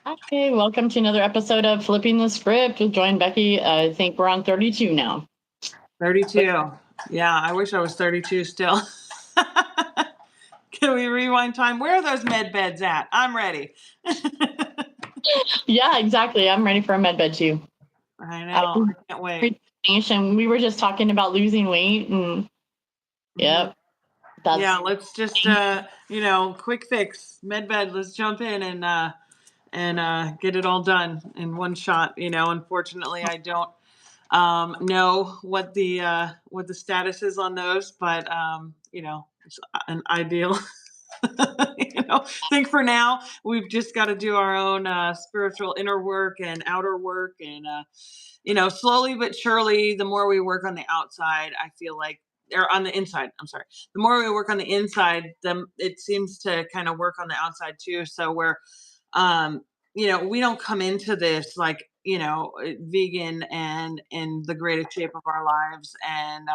Okay, welcome to another episode of Flipping the Script with Joy and Becky. I think we're on 32 now. 32. Yeah, I wish I was 32 still. Can we rewind time? Where are those med beds at? I'm ready. Yeah, exactly. I'm ready for a med bed too. I know. I can't wait. We were just talking about losing weight and yep. Yeah, let's just quick fix. Med bed, let's jump in and get it all done in one shot. Unfortunately I don't know what the status is on those, but it's an ideal. I think for now we've just got to do our own spiritual inner work and outer work, and slowly but surely, the more we work on the outside, I feel like, or on the inside, I'm sorry, the more we work on the inside, it seems to kind of work on the outside too. So we're we don't come into this like vegan and in the greatest shape of our lives, and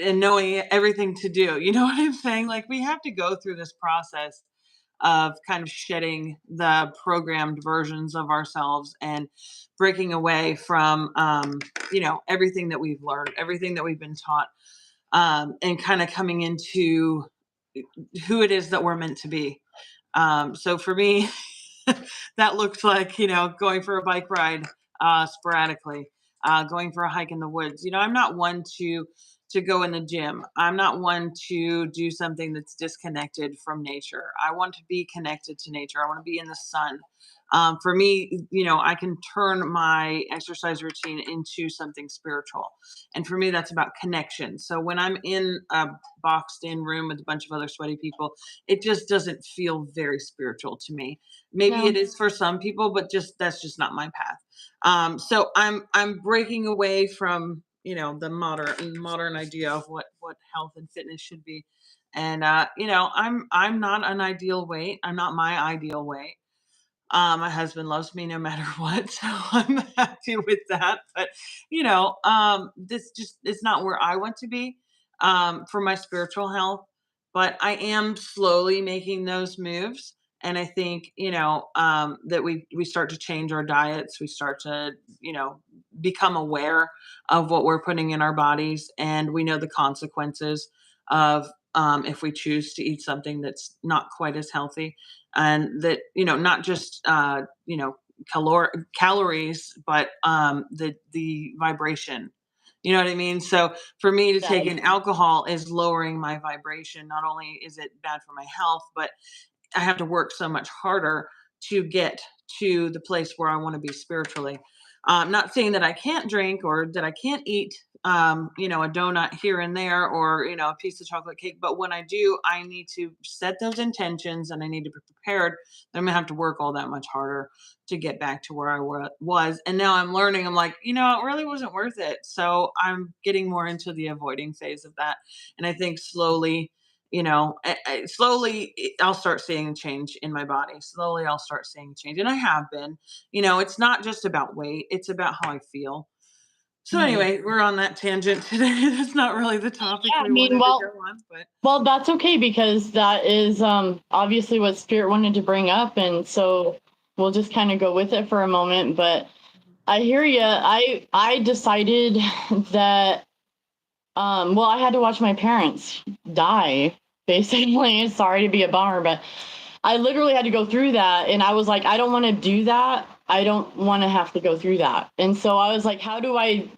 and knowing everything to do. You know what I'm saying? Like, we have to go through this process of kind of shedding the programmed versions of ourselves and breaking away from everything that we've learned, everything that we've been taught, and kind of coming into who it is that we're meant to be. So for me, that looks like going for a bike ride sporadically, going for a hike in the woods. I'm not one to go in the gym. I'm not one to do something that's disconnected from nature. I want to be connected to nature. I want to be in the sun. For me, I can turn my exercise routine into something spiritual. And for me, that's about connection. So when I'm in a boxed in room with a bunch of other sweaty people, it just doesn't feel very spiritual to me. Maybe No. it is for some people, but that's just not my path. So I'm breaking away from the modern idea of what health and fitness should be, and I'm not an ideal weight. I'm not my ideal weight. My husband loves me no matter what, so I'm happy with that. But this just is not where I want to be for my spiritual health. But I am slowly making those moves, and I think that we start to change our diets. We start to become aware of what we're putting in our bodies, and we know the consequences of if we choose to eat something that's not quite as healthy, and that not just calories, but the vibration. You know what I mean? So for me to take in alcohol is lowering my vibration. Not only is it bad for my health, but I have to work so much harder to get to the place where I want to be spiritually. I'm not saying that I can't drink or that I can't eat, a donut here and there, or, a piece of chocolate cake. But when I do, I need to set those intentions and I need to be prepared. I'm going to have to work all that much harder to get back to where I was. And now I'm learning, I'm like, it really wasn't worth it. So I'm getting more into the avoiding phase of that. And I think slowly, slowly I'll start seeing change in my body. Slowly I'll start seeing change. And I have been. It's not just about weight, it's about how I feel. So anyway, we're on that tangent today. That's not really the topic we wanted to go on, but well, that's okay, because that is obviously what Spirit wanted to bring up, and so we'll just kind of go with it for a moment. But I hear you. I decided that I had to watch my parents die, basically. Sorry to be a bummer, but I literally had to go through that. And I was like, I don't want to do that. I don't want to have to go through that. And so I was like, how do I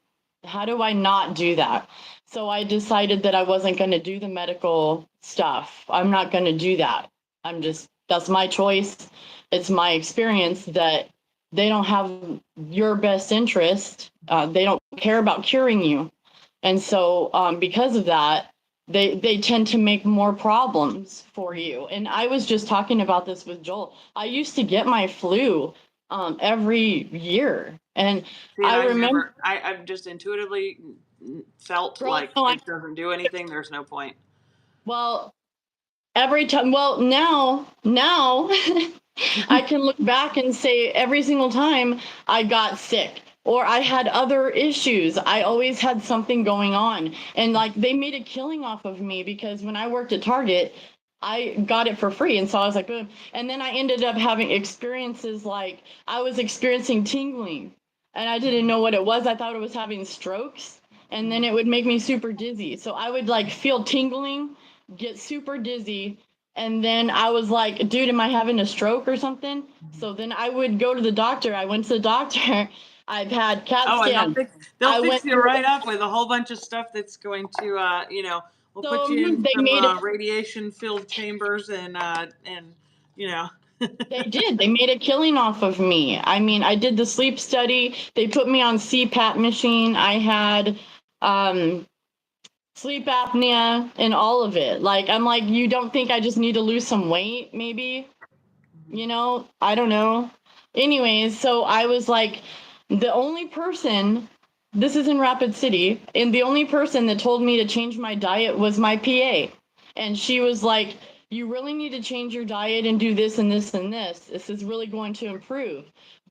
not do that? So I decided that I wasn't going to do the medical stuff. I'm not going to do that. That's my choice. It's my experience that they don't have your best interest. They don't care about curing you. And so because of that, they tend to make more problems for you. And I was just talking about this with Joel. I used to get my flu every year. And I remember I've just intuitively felt like it doesn't do anything. There's no point. Well, every time, now I can look back and say every single time I got sick or I had other issues, I always had something going on. And like, they made a killing off of me because when I worked at Target, I got it for free. And so I was like, boom. And then I ended up having experiences like I was experiencing tingling and I didn't know what it was. I thought it was having strokes. And then it would make me super dizzy. So I would like feel tingling, get super dizzy. And then I was like, dude, am I having a stroke or something? So then I would go to the doctor. I went to the doctor. I've had CAT Oh, and scans. they'll I fix went you through, right up with a whole bunch of stuff that's going to, we'll put so you in they some made it. radiation filled chambers you know. They did. They made a killing off of me. I mean, I did the sleep study. They put me on CPAP machine. I had um, sleep apnea and all of it. Like, I'm like, you don't think I just need to lose some weight, maybe? I don't know. Anyways, so I was like, the only person, this is in Rapid City, and the only person that told me to change my diet was my PA. And she was like, you really need to change your diet and do this and this and this. This is really going to improve.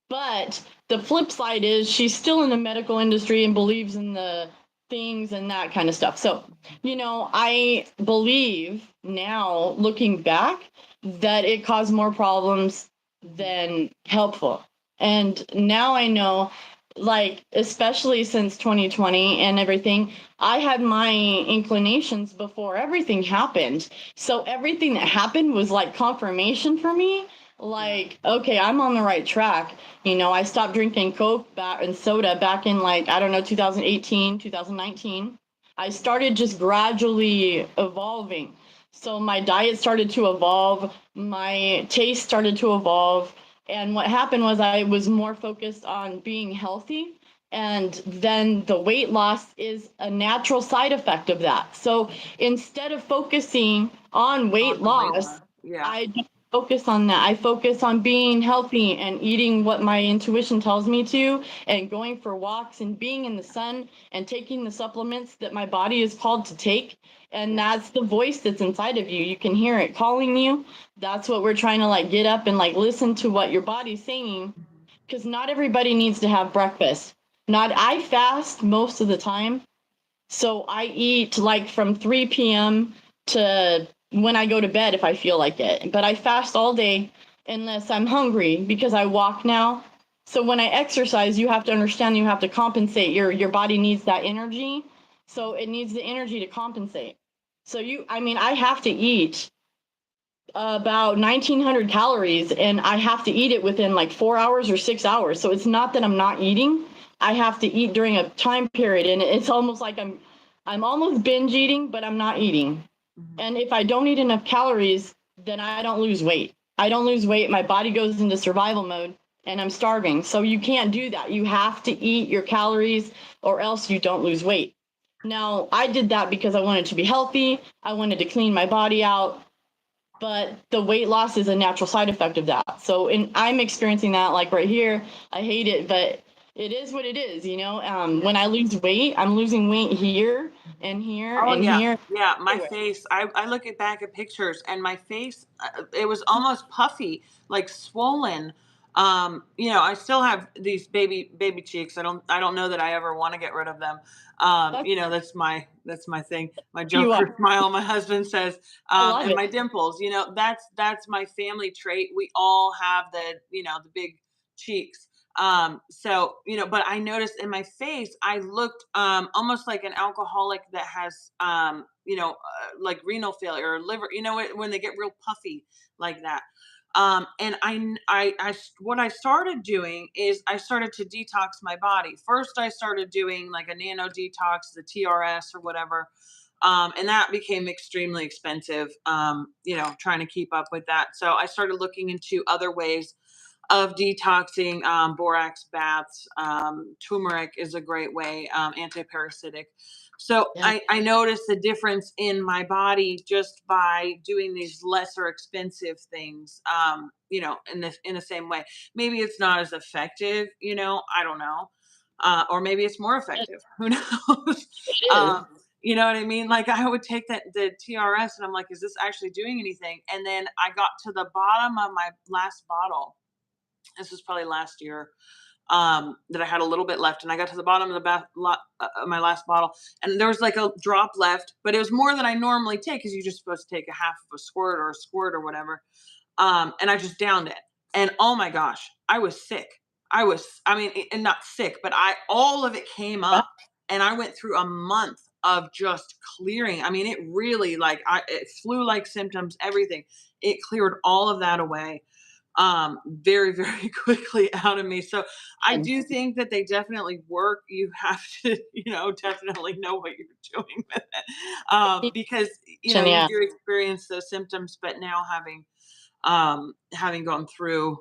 But the flip side is she's still in the medical industry and believes in the things and that kind of stuff. So, I believe now looking back that it caused more problems than helpful. And now I know, like, especially since 2020 and everything, I had my inclinations before everything happened. So everything that happened was like confirmation for me. Like, okay, I'm on the right track. I stopped drinking Coke back and soda back in like, I don't know, 2018, 2019. I started just gradually evolving. So my diet started to evolve, my taste started to evolve. And what happened was I was more focused on being healthy. And then the weight loss is a natural side effect of that. So instead of focusing on weight On the weight loss, loss. Yeah. I don't focus on that. I focus on being healthy and eating what my intuition tells me to, and going for walks and being in the sun and taking the supplements that my body is called to take. And that's the voice that's inside of you. You can hear it calling you. That's what we're trying to like get up and like listen to what your body's saying, because not everybody needs to have breakfast. Not I fast most of the time. So I eat like from 3 p.m. to when I go to bed if I feel like it. But I fast all day unless I'm hungry because I walk now. So when I exercise, you have to understand you have to compensate. Your body needs that energy. So it needs the energy to compensate. So I have to eat about 1900 calories and I have to eat it within like 4 hours or 6 hours. So it's not that I'm not eating. I have to eat during a time period and it's almost like I'm almost binge eating, but I'm not eating. And if I don't eat enough calories, then I don't lose weight. I don't lose weight. My body goes into survival mode and I'm starving. So you can't do that. You have to eat your calories or else you don't lose weight. Now, I did that because I wanted to be healthy. I wanted to clean my body out, but the weight loss is a natural side effect of that. So, I'm experiencing that like right here. I hate it, but it is what it is. When I lose weight, I'm losing weight here and here Oh and yeah, here. yeah. My Everywhere. face. I look at back at pictures, and my face. It was almost puffy, like swollen. I still have these baby cheeks. I don't know that I ever want to get rid of them. That's That's my thing. My who you Joker are. smile. My husband says, I love and it. my dimples. That's my family trait. We all have the big cheeks. But I noticed in my face, I looked almost like an alcoholic that has, like renal failure or liver, when they get real puffy like that. And what I started doing is I started to detox my body. First, I started doing like a nano detox, the TRS or whatever. And that became extremely expensive, trying to keep up with that. So I started looking into other ways of detoxing, borax baths. Turmeric is a great way, antiparasitic. So Yeah. I noticed the difference in my body just by doing these lesser expensive things, in the same way. Maybe it's not as effective, I don't know. Or maybe it's more It effective. Who knows? is. You know what I mean? Like I would take the TRS and I'm like, is this actually doing anything? And then I got to the bottom of my last bottle. This was probably last year. that I had a little bit left, and I got to the bottom of the my last bottle, and there was like a drop left, but it was more than I normally take because you're just supposed to take a half of a squirt or whatever. And I just downed it. And oh my gosh, I was sick. I mean, and not sick, but all of it came up, and I went through a month of just clearing. I mean, it really it flu-like symptoms, everything. It cleared all of that away very, very quickly out of me. So I do think that they definitely work. You have to, definitely know what you're doing with it. Because, you Yeah. do experience those symptoms, but now having gone through,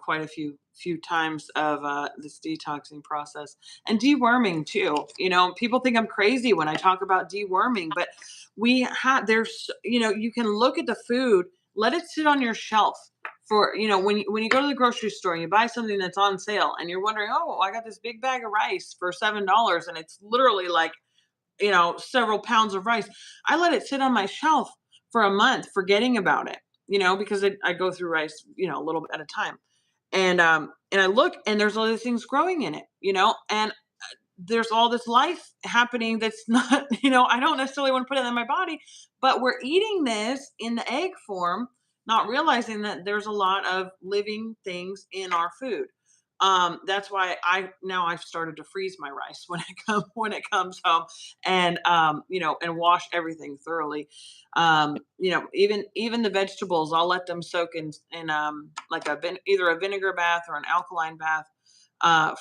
quite a few times of this detoxing process and deworming too. People think I'm crazy when I talk about deworming, but you can look at the food, let it sit on your shelf for, when you go to the grocery store and you buy something that's on sale and you're wondering, oh, I got this big bag of rice for $7 and it's literally like, several pounds of rice. I let it sit on my shelf for a month, forgetting about it, because I go through rice, a little bit at a time. And I look and there's all these things growing in it, and there's all this life happening that's not, I don't necessarily want to put it in my body, but we're eating this in the egg form, not realizing that there's a lot of living things in our food. That's why I've started to freeze my rice when it comes home, and and wash everything thoroughly. Even the vegetables, I'll let them soak in like either a vinegar bath or an alkaline bath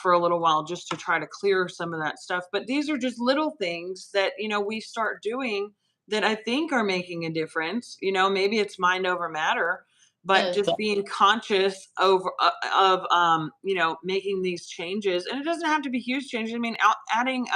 for a little while, just to try to clear some of that stuff. But these are just little things that, we start doing that I think are making a difference. Maybe it's mind over matter, but Yes. just being conscious of making these changes. And it doesn't have to be huge changes. I mean, adding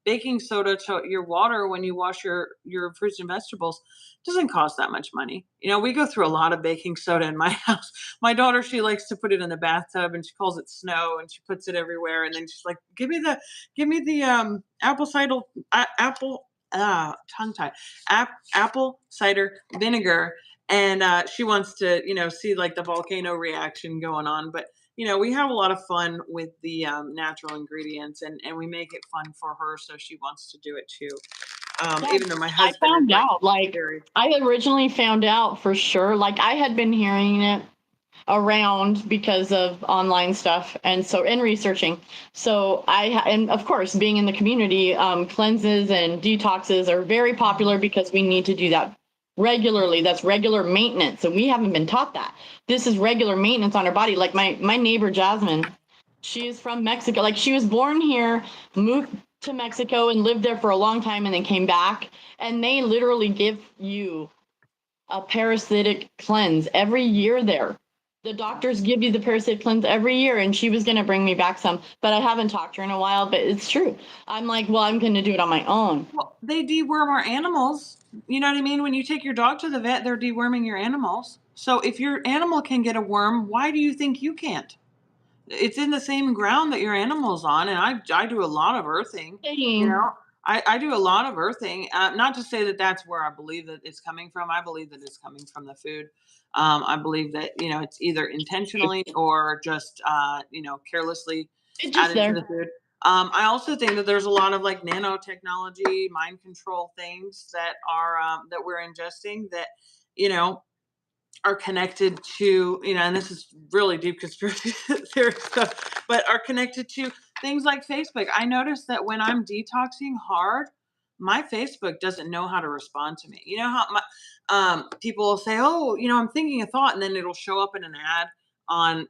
baking soda to your water when you wash your fruits and vegetables doesn't cost that much money. We go through a lot of baking soda in my house. My daughter, she likes to put it in the bathtub and she calls it snow and she puts it everywhere. And then she's like, give me the apple cider, apple, tongue tie, apple cider vinegar. And she wants to, see like the volcano reaction going on. But, we have a lot of fun with the natural ingredients, and we make it fun for her. So she wants to do it too. Yeah, Even though my I husband is found like out, like, very, I originally found out for sure, like, I had been hearing it around because of online stuff and so in researching. So and of course being in the community, cleanses and detoxes are very popular because we need to do that regularly. That's regular maintenance, and we haven't been taught that. This is regular maintenance on our body. Like my neighbor Jasmine, she is from Mexico. Like, she was born here, moved to Mexico and lived there for a long time and then came back, and they literally give you a parasitic cleanse every year there. The doctors give you the parasitic cleanse every year, and she was going to bring me back some, but I haven't talked to her in a while. But it's true. I'm like, well, I'm going to do it on my own. well, they deworm our animals. You know what I mean? When you take your dog to the vet, they're deworming your animals. So if your animal can get a worm, why do you think you can't? It's in the same ground that your animal's on, and I do a lot of earthing, you Saying, know? I do a lot of earthing, not to say that that's where I believe that it's coming from. I believe that it's coming from the food. I believe that, it's either intentionally or just, carelessly it's just added to there. the food. I also think that there's a lot of like nanotechnology, mind control things that we're ingesting that, you know, are connected to, and this is really deep conspiracy theory stuff, but are connected to things like Facebook. I noticed that when I'm detoxing hard, my Facebook doesn't know how to respond to me. You know how people will say, "Oh, I'm thinking a thought," and then it'll show up in an ad on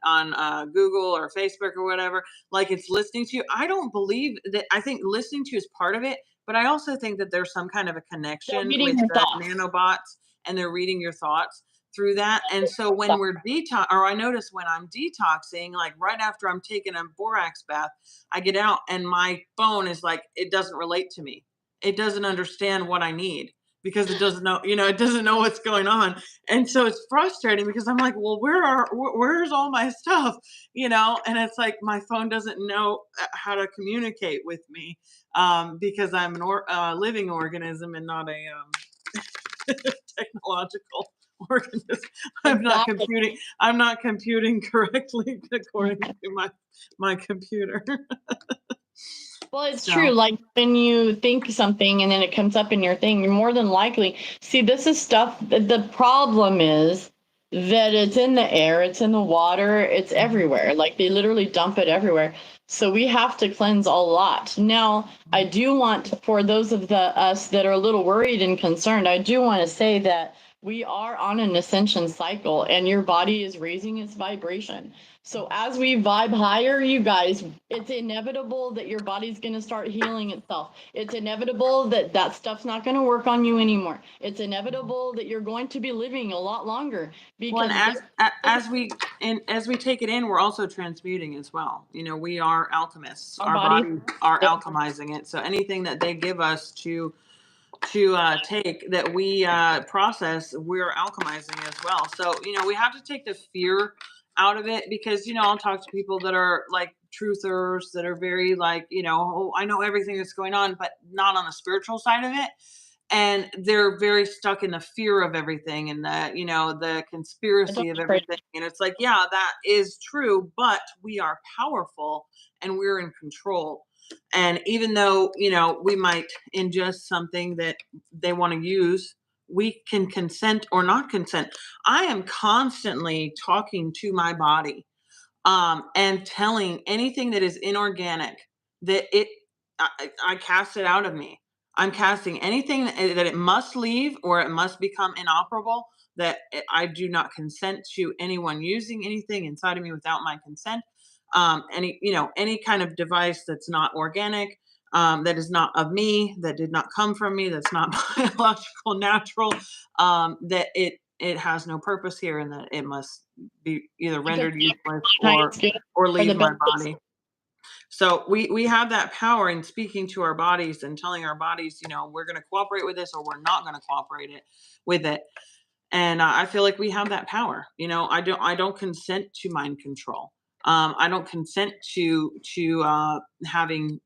Google or Facebook or whatever, like it's listening to you. I don't believe that. I think listening to you is part of it, but I also think that there's some kind of a They're connection reading with your the thoughts. nanobots, and they're reading your thoughts through that. And so when we're or I notice when I'm detoxing, like right after I'm taking a borax bath, I get out and my phone is like, it doesn't relate to me. It doesn't understand what I need because it doesn't know, it doesn't know what's going on. And so it's frustrating because I'm like, well, where's all my stuff? And it's like my phone doesn't know how to communicate with me because I'm living organism and not a technological organism. I'm not computing correctly according to my computer. Well, it's So. true. Like when you think something and then it comes up in your thing, you're more than likely. See, this is stuff. The problem is that it's in the air, it's in the water, it's everywhere. Like they literally dump it everywhere. So we have to cleanse a lot. Now, I do want, for those of us that are a little worried and concerned, I do want to say that we are on an ascension cycle and your body is raising its vibration. So as we vibe higher, you guys, it's inevitable that your body's going to start healing itself. It's inevitable that that stuff's not going to work on you anymore. It's inevitable that you're going to be living a lot longer because as we take it in, we're also transmuting as well. You know, we are alchemists. Our bodies are alchemizing it. So anything that they give us to take that we process, we're alchemizing as well. So, you know, we have to take the fear out of it because, you know, I'll talk to people that are like truthers that are very like, you know, oh, I know everything that's going on, but not on the spiritual side of it. And they're very stuck in the fear of everything and the, you know, the conspiracy of everything. And it's like, yeah, that is true, but we are powerful and we're in control. And even though, you know, we might ingest something that they want to use, we can consent or not consent. I am constantly talking to my body and telling anything that is inorganic that I cast it out of me. I'm casting anything that it must leave or it must become inoperable, that I do not consent to anyone using anything inside of me without my consent. Any kind of device that's not organic, that is not of me, that did not come from me, that's not biological, natural, that it has no purpose here and that it must be either rendered useless or leave my body. So we have that power in speaking to our bodies and telling our bodies, you know, we're going to cooperate with this or we're not going to cooperate with it. And I feel like we have that power. You know, I don't consent to mind control. I don't consent to having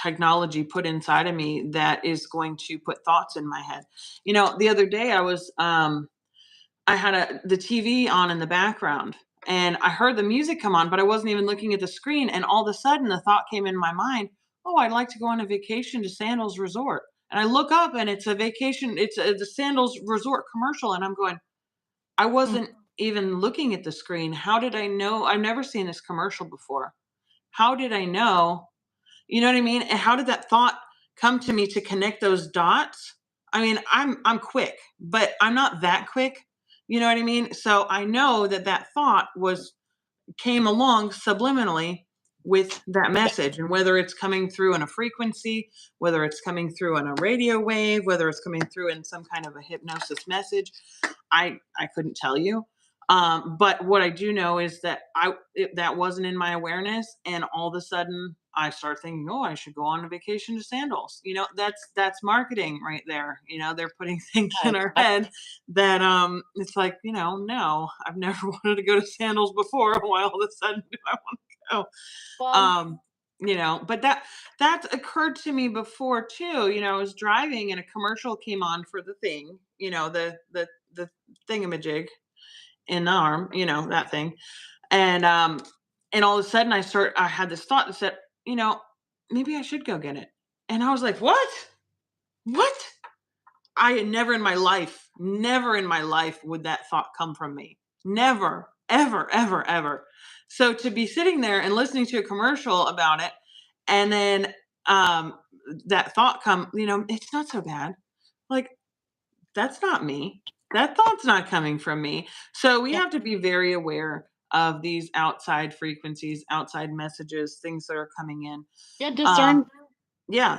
technology put inside of me that is going to put thoughts in my head. You know, the other day I had the TV on in the background and I heard the music come on, but I wasn't even looking at the screen. And all of a sudden the thought came in my mind, oh, I'd like to go on a vacation to Sandals Resort. And I look up and it's a vacation, the Sandals Resort commercial. And I'm going, I wasn't even looking at the screen. How did I know? I've never seen this commercial before. How did I know? You know what I mean? And how did that thought come to me to connect those dots? I mean, I'm quick, but I'm not that quick. You know what I mean? So I know that thought came along subliminally with that message, and whether it's coming through in a frequency, whether it's coming through in a radio wave, whether it's coming through in some kind of a hypnosis message, I couldn't tell you. But what I do know is that that wasn't in my awareness, and all of a sudden I start thinking, oh, I should go on a vacation to Sandals. You know, that's marketing right there. You know, they're putting things in our head that it's like, you know, no, I've never wanted to go to Sandals before. Why all of a sudden do I want to go? Well, you know, but that's occurred to me before too. You know, I was driving and a commercial came on for the thing, you know, the thingamajig in the arm, you know, that thing. And all of a sudden I had this thought that said, you know, maybe I should go get it. And I was like, what? What? I had never in my life would that thought come from me. Never, ever, ever, ever. So to be sitting there and listening to a commercial about it, and then that thought come, you know, it's not so bad. Like, that's not me. That thought's not coming from me. So we have to be very aware of these outside frequencies, outside messages, things that are coming in. yeah, discern.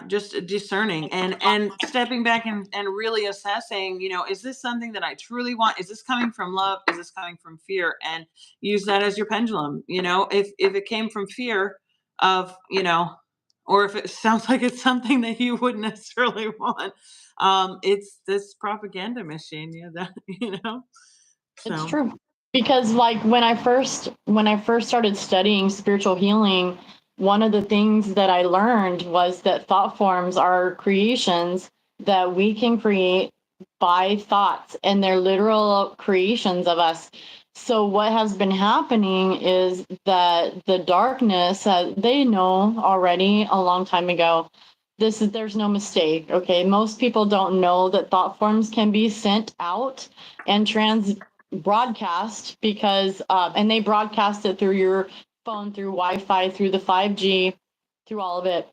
Just discerning and stepping back and really assessing, you know, is this something that I truly want? Is this coming from love? Is this coming from fear? And use that as your pendulum. You know, if it came from fear of, you know, or if it sounds like it's something that you wouldn't necessarily want, it's this propaganda machine. Yeah, that, you know. It's So. true. Because like when I first started studying spiritual healing, one of the things that I learned was that thought forms are creations that we can create by thoughts, and they're literal creations of us. So what has been happening is that the darkness, they know already a long time ago, there's no mistake. Okay, most people don't know that thought forms can be sent out and broadcast, because and they broadcast it through your phone, through Wi-Fi, through the 5G, through all of it.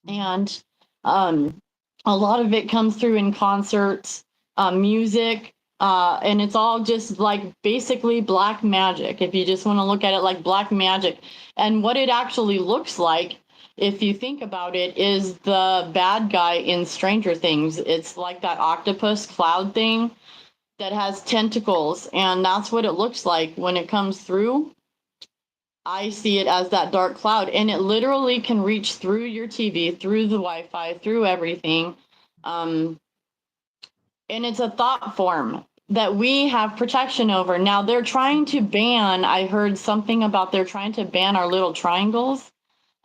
And a lot of it comes through in concerts, music, and it's all just like basically black magic, if you just want to look at it like black magic. And what it actually looks like, if you think about it, is the bad guy in Stranger Things. It's like that octopus cloud thing that has tentacles, and that's what it looks like when it comes through. I see it as that dark cloud, and it literally can reach through your TV, through the Wi-Fi, through everything. And it's a thought form that we have protection over. Now they're trying to ban, I heard something about they're trying to ban our little triangles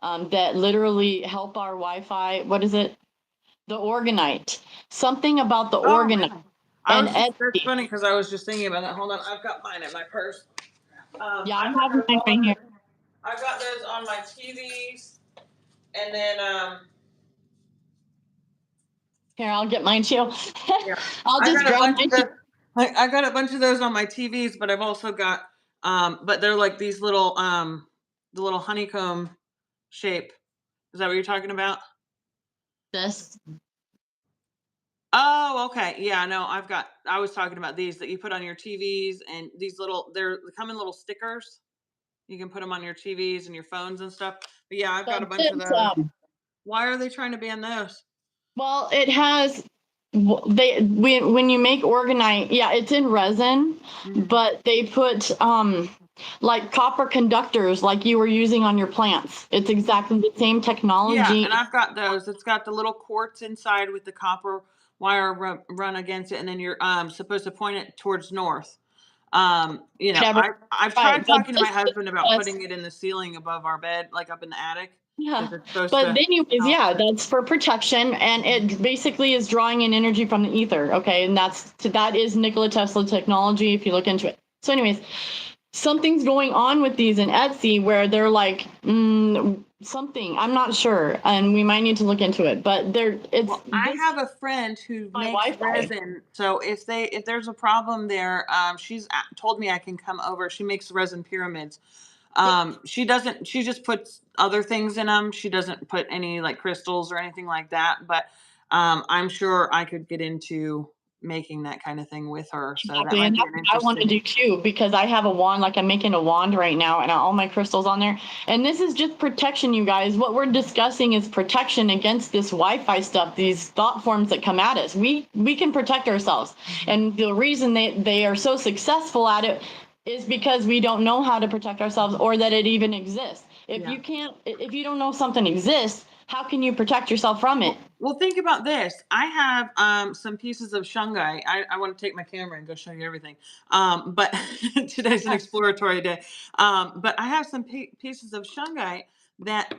that literally help our Wi-Fi. What is it? The organite. Something about the Oh, organite. I And was just, that's funny because I was just thinking about that. Hold on, I've got mine in my purse. yeah, I I've got have mine those right here. I've got those on my TVs, and then Here, I'll get mine too. yeah, I'll I just got a grab bunch mine of too. the, I got a bunch of those on my TVs, but I've also got but they're like these little the little honeycomb shape. Is that what you're talking about? This. Oh, okay. Yeah, no, I was talking about these that you put on your TVs, and these little, they come in little stickers. You can put them on your TVs and your phones and stuff. But yeah, I've got a So bunch of this, those. Why are they trying to ban those? well, it has when you make organite, yeah, it's in resin, Mhm. but they put like copper conductors like you were using on your plants. It's exactly the same Yeah, and technology. I've got those. It's got the little quartz inside with the copper wire run against it, and then you're supposed to point it towards north. Whatever. I've Right. tried But talking to my this husband about is putting it in the ceiling above our bed, like up in the attic, yeah. because it's supposed But to anyways, help. yeah, that's for protection, and it basically is drawing in energy from the ether. Okay, and that is Nikola Tesla technology if you look into it. So anyways, something's going on with these in Etsy where they're like something. I'm not sure, and we might need to look into it. But Well, I this have a friend who my makes Wi-Fi. resin, so if there's a problem there, she's told me I can come over. She makes resin pyramids. Yep. She just puts other things in them. She doesn't put any like crystals or anything like that. But I'm sure I could get into making that kind of thing with her. So that Exactly, might and be that's an what I want to interesting. do too, because I have a wand, like I'm making a wand right now, and all my crystals on there. And this is just protection, you guys. What we're discussing is protection against this Wi-Fi stuff, these thought forms that come at us. We can protect ourselves, and the reason they are so successful at it is because we don't know how to protect ourselves, or that it even exists. Yeah. If you don't know something exists, how can you protect yourself from it? Well, think about this. I have some pieces of shungite. I want to take my camera and go show you everything. But today's an exploratory day. But I have some pieces of shungite that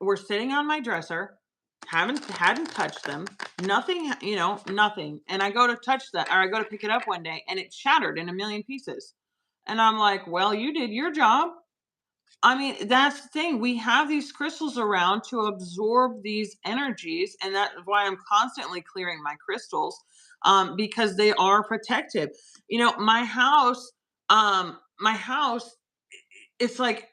were sitting on my dresser. Hadn't touched them. Nothing, nothing. And I go to touch that, or I go to pick it up one day, and it shattered in a million pieces. And I'm like, well, you did your job. I mean, that's the thing. We have these crystals around to absorb these energies, and that's why I'm constantly clearing my crystals, because they are protective. My house, it's like,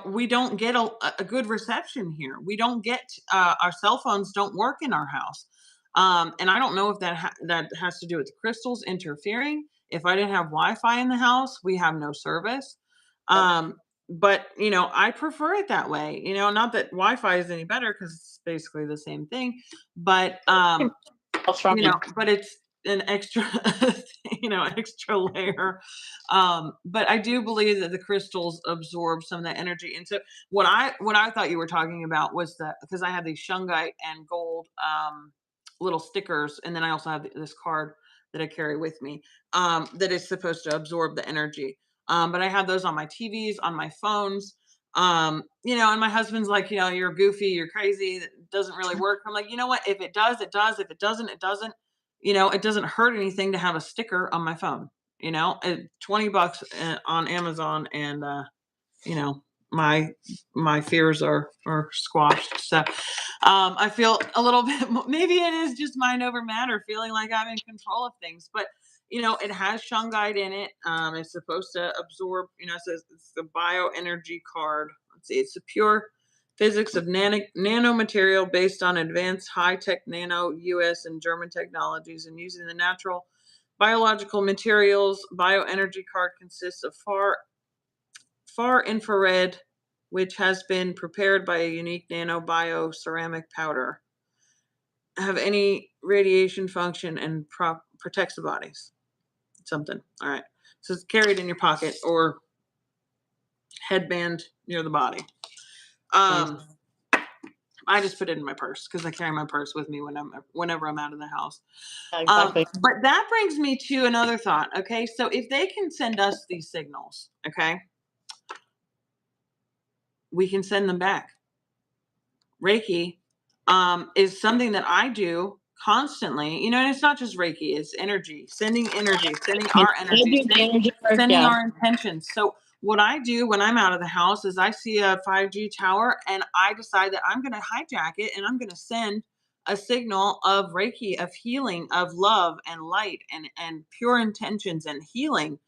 we don't get a good reception here. We don't get our cell phones don't work in our house, and I don't know if that has to do with the crystals interfering. If I didn't have Wi-Fi in the house, we have no service. Um, but I prefer it that way. Not that Wi-Fi is any better because it's basically the same thing, but From it. but it's an extra, extra layer. But I do believe that the crystals absorb some of that energy. And so what I thought you were talking about was that, because I have these shungite and gold little stickers, and then I also have this card that I carry with me, that is supposed to absorb the energy. But I have those on my TVs, on my phones. And my husband's like, you're goofy, you're crazy, that doesn't really work. I'm like, you know what? If it does, it does. If it doesn't, it doesn't. it doesn't hurt anything to have a sticker on my phone, $20 on Amazon, and, my fears are squashed. So, I feel a little bit, maybe it is just mind over matter, feeling like I'm in control of things, but it has shungite in it. It's supposed to absorb, it says it's the bioenergy card. Let's see, it's the pure physics of nanomaterial based on advanced high-tech nano US and German technologies, and using the natural biological materials. Bioenergy card consists of far infrared, which has been prepared by a unique nano bio ceramic powder, have any radiation function, and protects the bodies. Something. All right. So it's carried in your pocket or headband near the body. I just put it in my purse because I carry my purse with me whenever I'm out of the house. Yeah, exactly. But that brings me to another thought. Okay, so if they can send us these signals, okay, we can send them back. Reiki is something that I do constantly, and it's not just Reiki, it's sending our energy, sending our intentions. So what I do when I'm out of the house is I see a 5G tower and I decide that I'm going to hijack it and I'm going to send a signal of Reiki, of healing, of love and light and pure intentions and healing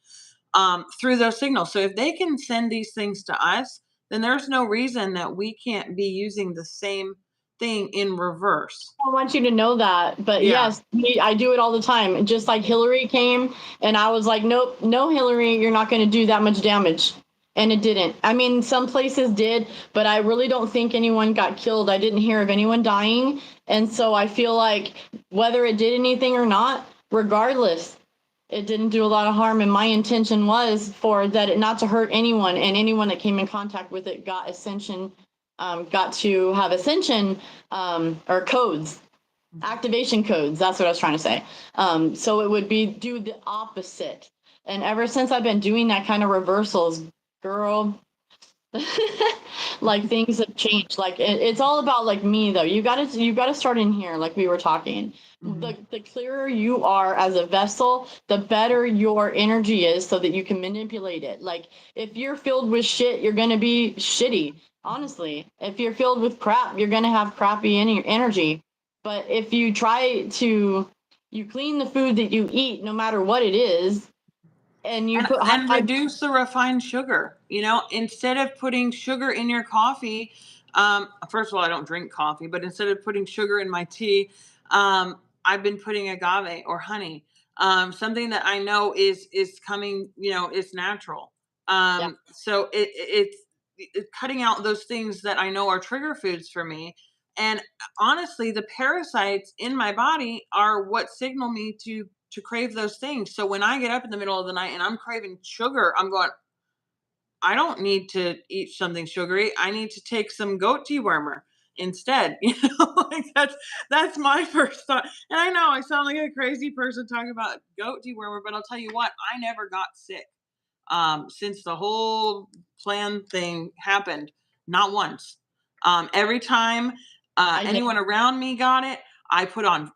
through those signals. So if they can send these things to us, then there's no reason that we can't be using the same thing in reverse. I want you to know that, but yes, I do it all the time. Just like Hillary came and I was like, nope, no, Hillary, you're not going to do that much damage. And it didn't. I mean, some places did, but I really don't think anyone got killed. I didn't hear of anyone dying. And so I feel like whether it did anything or not, regardless, it didn't do a lot of harm. And my intention was for that it not to hurt anyone, and anyone that came in contact with it got ascension, got to have ascension or codes, activation codes. That's what I was trying to say. So it would do the opposite. And ever since I've been doing that kind of reversals, girl, like things have changed. Like it's all about like me though. You gotta start in here, like we were talking. Mm-hmm. The clearer you are as a vessel, the better your energy is, so that you can manipulate it. Like if you're filled with shit, you're gonna be shitty. Honestly, if you're filled with crap, you're gonna have crappy energy. But if you try to, you clean the food that you eat, no matter what it is. And you reduce the refined sugar. Instead of putting sugar in your coffee, first of all, I don't drink coffee, but instead of putting sugar in my tea, I've been putting agave or honey, something that I know is coming, is natural. So it's cutting out those things that I know are trigger foods for me. And honestly, the parasites in my body are what signal me to crave those things. So when I get up in the middle of the night and I'm craving sugar, I'm going, I don't need to eat something sugary. I need to take some goat dewormer instead. Like that's my first thought. And I know I sound like a crazy person talking about goat dewormer, but I'll tell you what, I never got sick since the whole plan thing happened. Not once. Every time anyone around me got it, I put on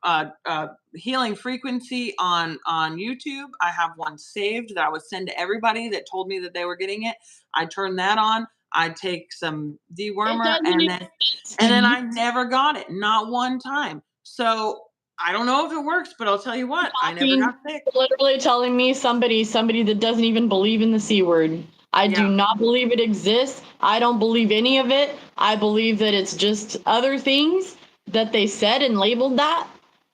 healing frequency on YouTube. I have one saved that I would send to everybody that told me that they were getting it. I turn that on. I take some dewormer, and then I never got it, not one time. So I don't know if it works, but I'll tell you what, I never got sick. Literally telling me somebody that doesn't even believe in the C word. I do not believe it exists. I don't believe any of it. I believe that it's just other things that they said and labeled that.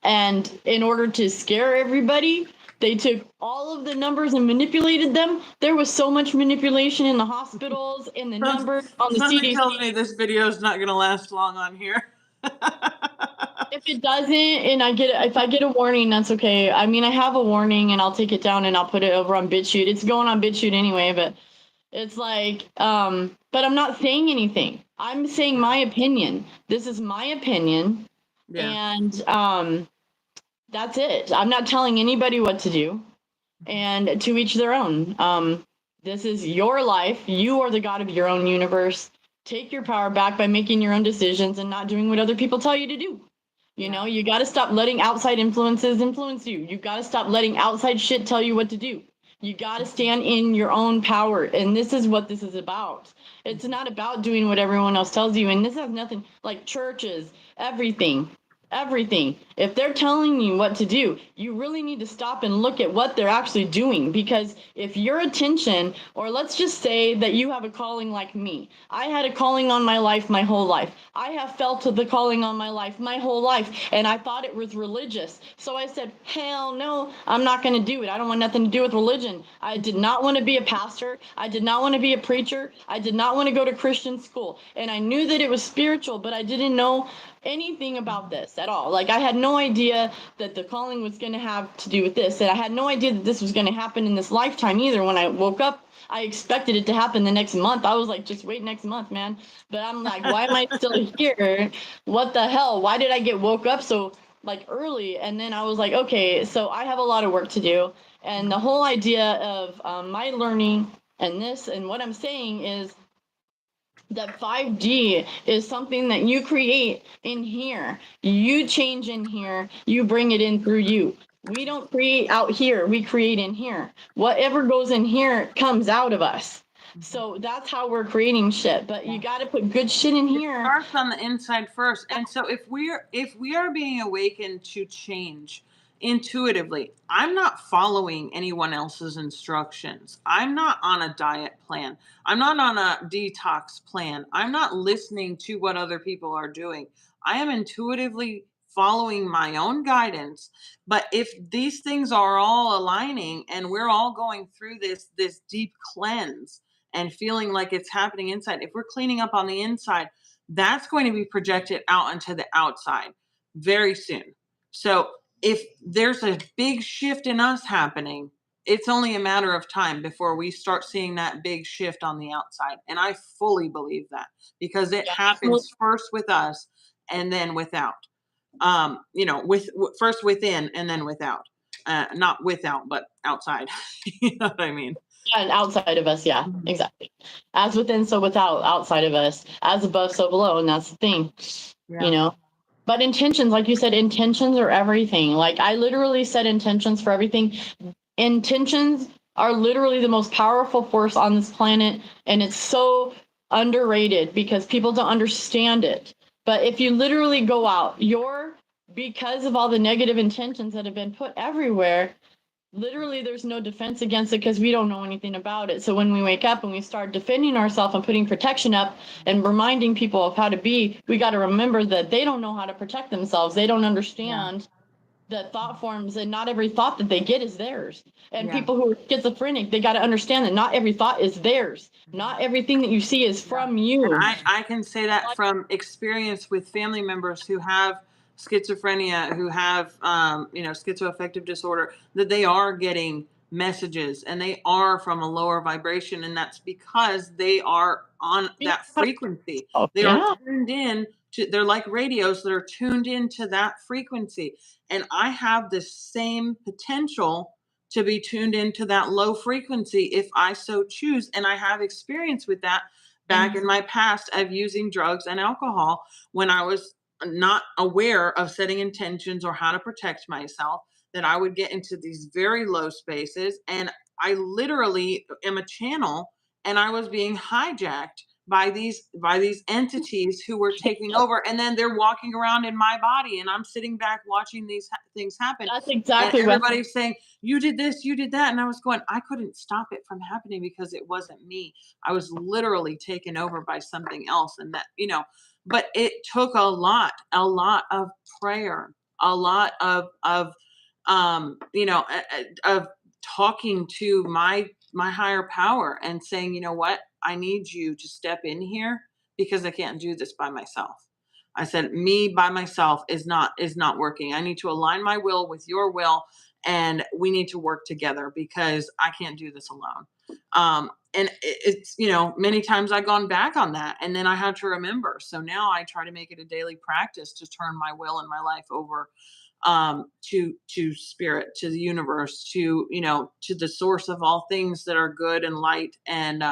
And in order to scare everybody, they took all of the numbers and manipulated them. There was so much manipulation in the hospitals, in the numbers on the CDC. Something tells me this video is not going to last long on here. If it doesn't, and if I get a warning, that's okay. I mean, I have a warning, and I'll take it down and I'll put it over on BitChute. It's going on BitChute anyway, but it's like, but I'm not saying anything. I'm saying my opinion. This is my opinion, and that's it. I'm not telling anybody what to do, and to each their own. This is your life. You are the god of your own universe. Take your power back by making your own decisions and not doing what other people tell you to do. You know, you got to stop letting outside influences influence you. You got to stop letting outside shit tell you what to do. You got to stand in your own power. And this is what this is about. It's not about doing what everyone else tells you. And this has nothing like churches, everything. Everything. If they're telling you what to do, you really need to stop and look at what they're actually doing. Because if your attention, or let's just say that you have a calling like me, I had a calling on my life my whole life. I have felt the calling on my life my whole life, and I thought it was religious. So I said, hell no, I'm not going to do it. I don't want nothing to do with religion. I did not want to be a pastor. I did not want to be a preacher. I did not want to go to Christian school. And I knew that it was spiritual, but I didn't know anything about this at all. Like I had no idea that the calling was going to have to do with this, and I had no idea that this was going to happen in this lifetime either. When I woke up, I expected it to happen the next month. I was like, just wait next month, man. But I'm like, why am I still here? What the hell? Why did I get woke up so like early? And then I was like, okay, so I have a lot of work to do. And the whole idea of my learning and this and what I'm saying is that 5D is something that you create in here. You change in here, you bring it in through you. We don't create out here, we create in here. Whatever goes in here comes out of us. So that's how we're creating shit. But you got to put good shit in here. It starts on the inside first. And so if we are being awakened to change intuitively, I'm not following anyone else's instructions. I'm not on a diet plan. I'm not on a detox plan. I'm not listening to what other people are doing. I am intuitively following my own guidance. But if these things are all aligning and we're all going through this deep cleanse and feeling like it's happening inside, if we're cleaning up on the inside, that's going to be projected out onto the outside very soon. So if there's a big shift in us happening, it's only a matter of time before we start seeing that big shift on the outside. And I fully believe that because it happens first with us and then without. First within and then without. Not without, but outside. You know what I mean? And outside of us, yeah, exactly. As within, so without, outside of us. As above, so below, and that's the thing, you know. But intentions, like you said, intentions are everything. Like I literally said intentions for everything. Intentions are literally the most powerful force on this planet, and it's so underrated because people don't understand it. But if you literally go out, because of all the negative intentions that have been put everywhere, literally there's no defense against it because we don't know anything about it. So when we wake up and we start defending ourselves and putting protection up and reminding people of how to be, we got to remember that they don't know how to protect themselves. They don't understand the thought forms, and not every thought that they get is theirs. And people who are schizophrenic, they got to understand that not every thought is theirs. Not everything that you see is from you. And I can say that from experience with family members who have schizophrenia, who have schizoaffective disorder, that they are getting messages and they are from a lower vibration, and that's because they are on that frequency. They are tuned in to, they're like radios that are tuned into that frequency. And I have the same potential to be tuned into that low frequency if I so choose. And I have experience with that back in my past of using drugs and alcohol when I was not aware of setting intentions or how to protect myself, that I would get into these very low spaces. And I literally am a channel, and I was being hijacked by these entities who were taking over, and then they're walking around in my body, and I'm sitting back watching these things happen. That's exactly and everybody's saying, you did this, you did that. And I was going, I couldn't stop it from happening because it wasn't me. I was literally taken over by something else. And that, but it took a lot of prayer, a lot of talking to my higher power and saying, you know what, I need you to step in here because I can't do this by myself. I said, me by myself is not working. I need to align my will with your will, and we need to work together because I can't do this alone. And it's, many times I've gone back on that, and then I had to remember. So now I try to make it a daily practice to turn my will and my life over to spirit, to the universe, to the source of all things that are good and light, and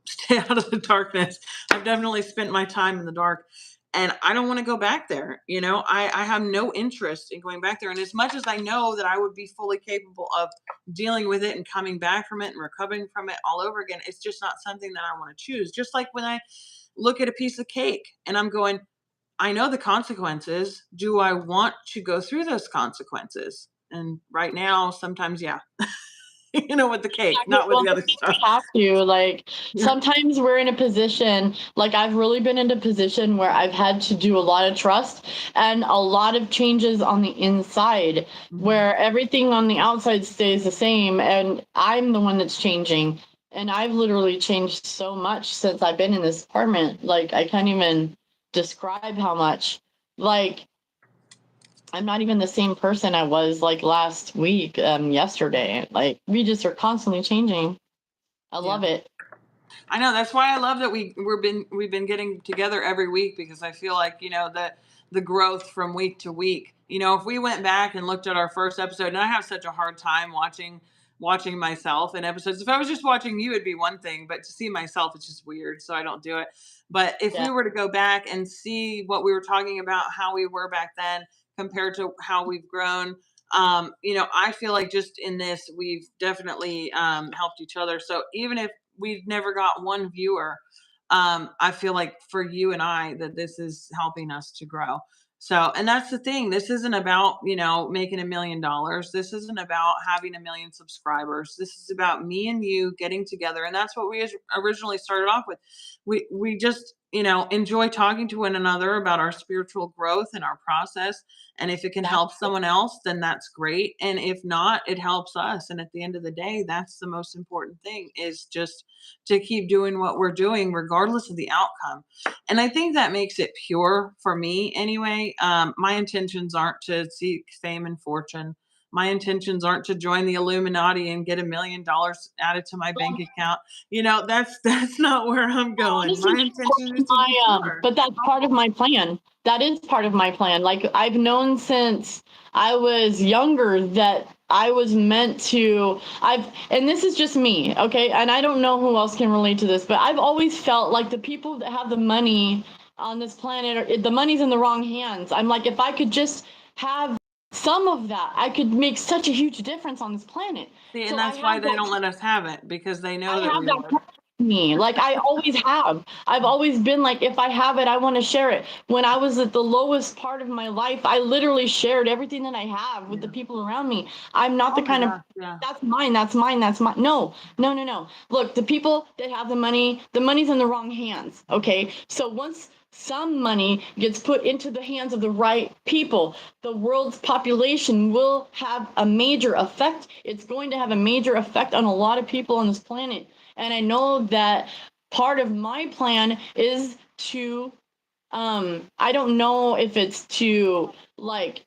stay out of the darkness. I've definitely spent my time in the dark, And I don't want to go back there. You know, I have no interest in going back there. And as much as I know that I would be fully capable of dealing with it and coming back from it and recovering from it all over again, it's just not something that I want to choose. Just like when I look at a piece of cake and I'm going, I know the consequences. Do I want to go through those consequences? And right now, sometimes, yeah. You know, with the cake, not with Well, the other stuff. have to, like, Yeah. sometimes we're in a position, like I've really been in a position where I've had to do a lot of trust and a lot of changes on the inside where everything on the outside stays the same and I'm the one that's changing. And I've literally changed so much since I've been in this apartment. Like, I can't even describe how much. Like, I'm not even the same person I was like last week, yesterday. Like, we just are constantly changing. I love it. I know, that's why I love that we've been getting together every week, because I feel like, you know, the growth from week to week. You know, if we went back and looked at our first episode, and I have such a hard time watching myself in episodes. If I was just watching you, it'd be one thing, but to see myself, it's just weird, so I don't do it. But if Yeah. we were to go back and see what we were talking about, how we were back then compared to how we've grown, you know, I feel like just in this, we've definitely helped each other. So even if we've never got one viewer, I feel like for you and I, that this is helping us to grow. So, and that's the thing. This isn't about, you know, making $1 million. This isn't about having 1 million subscribers. This is about me and you getting together. And that's what we originally started off with. We just, you know, enjoy talking to one another about our spiritual growth and our process. And if it can help someone else, then that's great. And if not, it helps us. And at the end of the day, that's the most important thing, is just to keep doing what we're doing, regardless of the outcome. And I think that makes it pure for me anyway. My intentions aren't to seek fame and fortune. My intentions aren't to join the Illuminati and get $1 million added to my bank account. You know, that's not where I'm going. Honestly, My intention is to be pure. but that's part of my plan. That is part of my plan. Like, I've known since I was younger that I was meant to, and this is just me, okay? And I don't know who else can relate to this, but I've always felt like the people that have the money on this planet, the money's in the wrong hands. I'm like, if I could just have some of that, I could make such a huge difference on this planet. See, and So that's why they don't let us have it, because they know I that have we that would. part of me. Like, I always have. I've always been like, if I have it, I want to share it. When I was at the lowest part of my life, I literally shared everything that I have with the people around me. I'm not the kind of, Yeah. that's mine, that's mine, that's mine. No, no, no, no. Look, the people that have the money's in the wrong hands. Okay. So once some money gets put into the hands of the right people, the world's population will have a major effect. It's going to have a major effect on a lot of people on this planet. And I know that part of my plan is to, I don't know if it's to, like,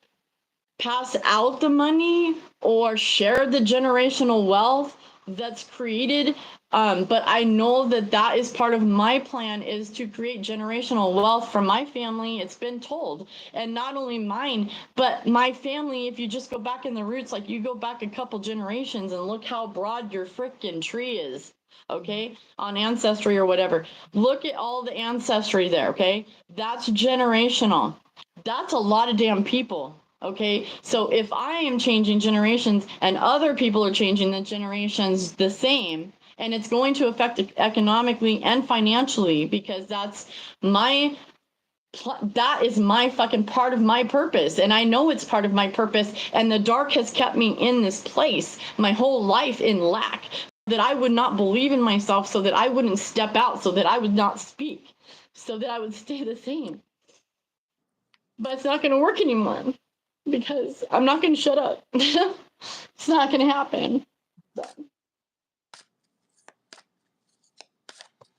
pass out the money or share the generational wealth that's created. But I know that that is part of my plan, is to create generational wealth for my family. It's been told, and not only mine, but my family. If you just go back in the roots, like you go back a couple generations and look how broad your frickin' tree is. Okay, on Ancestry or whatever, look at all the ancestry there. Okay, that's generational. That's a lot of damn people. Okay, so if I am changing generations and other people are changing the generations the same, and it's going to affect it economically and financially, because that is my fucking part of my purpose. And I know it's part of my purpose. And the dark has kept me in this place my whole life, in lack, that I would not believe in myself, so that I wouldn't step out, so that I would not speak, so that I would stay the same. But it's not going to work anymore, because I'm not going to shut up. It's not going to happen.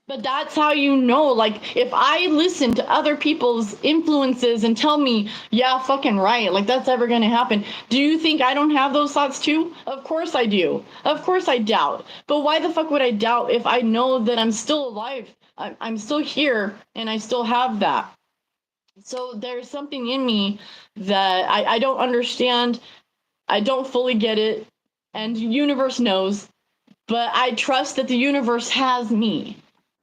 But that's how you know, like, if I listen to other people's influences and tell me, yeah, fucking right, like, that's ever going to happen, do you think I don't have those thoughts too? Of course I do. Of course I doubt. But why the fuck would I doubt if I know that I'm still alive? I'm still here, and I still have that. So there's something in me that I don't understand. I don't fully get it, and the universe knows, but I trust that the universe has me,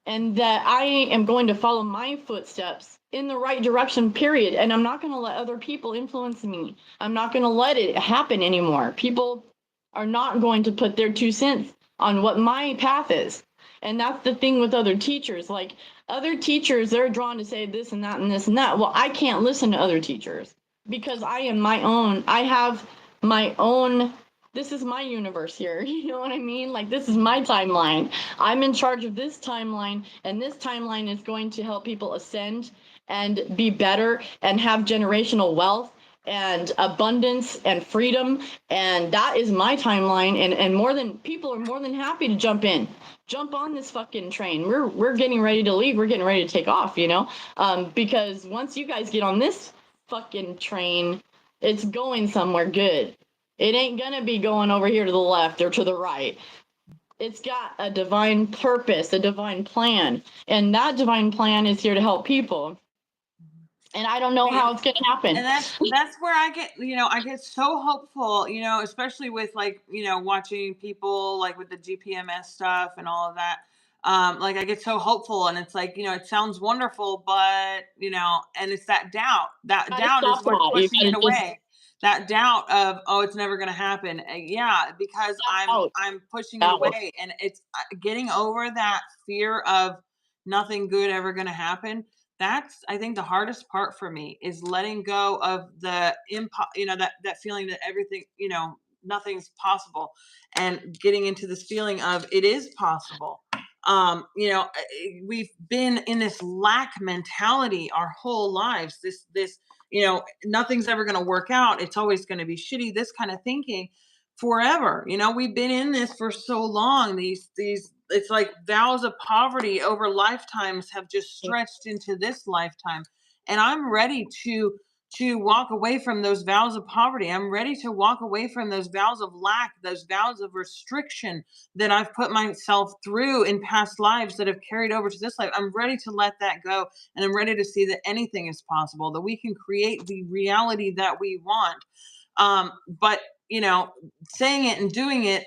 and that I am going to follow my footsteps in the right direction, period. And I'm not going to let other people influence me. I'm not going to let it happen anymore. People are not going to put their 2 cents on what my path is. And that's the thing with other teachers. Like other teachers, they're drawn to say this and that and this and that. Well, I can't listen to other teachers because I am my own. I have my own. This is my universe here. You know what I mean? Like this is my timeline. I'm in charge of this timeline, and this timeline is going to help people ascend and be better and have generational wealth and abundance and freedom. And that is my timeline. And more than people are more than happy to jump on this fucking train. We're getting ready to leave. We're getting ready to take off, you know? Because once you guys get on this fucking train, it's going somewhere good. It ain't gonna be going over here to the left or to the right. It's got a divine purpose, a divine plan. And that divine plan is here to help people. And I don't know how it's going to happen. And that's where I get so hopeful, especially with like, watching people like with the GPMS stuff and all of that. Like I get so hopeful, and it's like, it sounds wonderful, but and it's that doubt. That doubt is what's pushing it away. That doubt of, oh, it's never going to happen. Yeah, because I'm pushing it away, and it's getting over that fear of nothing good ever going to happen. That's, I think, the hardest part for me is letting go of the that feeling that everything, nothing's possible, and getting into this feeling of it is possible. We've been in this lack mentality our whole lives. This nothing's ever going to work out. It's always going to be shitty. This kind of thinking forever. We've been in this for so long. These it's like vows of poverty over lifetimes have just stretched into this lifetime. And I'm ready to walk away from those vows of poverty. I'm ready to walk away from those vows of lack, those vows of restriction that I've put myself through in past lives that have carried over to this life. I'm ready to let that go. And I'm ready to see that anything is possible, that we can create the reality that we want. But saying it and doing it,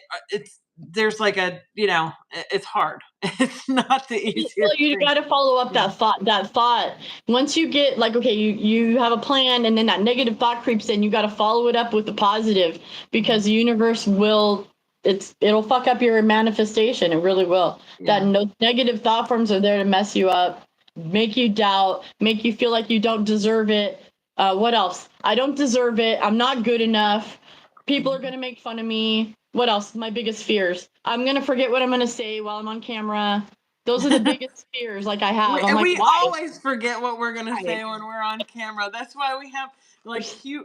there's like it's hard. It's not the easiest. Well, you got to follow up that thought. Once you get like, okay, you have a plan, and then that negative thought creeps in, you got to follow it up with the positive, because the universe it'll fuck up your manifestation. It really will. That negative thought forms are there to mess you up, make you doubt, make you feel like you don't deserve it. What else? I don't deserve it. I'm not good enough. People are going to make fun of me. What else? My biggest fears. I'm going to forget what I'm going to say while I'm on camera. Those are the biggest fears like I have. We always forget what we're going to say when we're on camera. That's why we have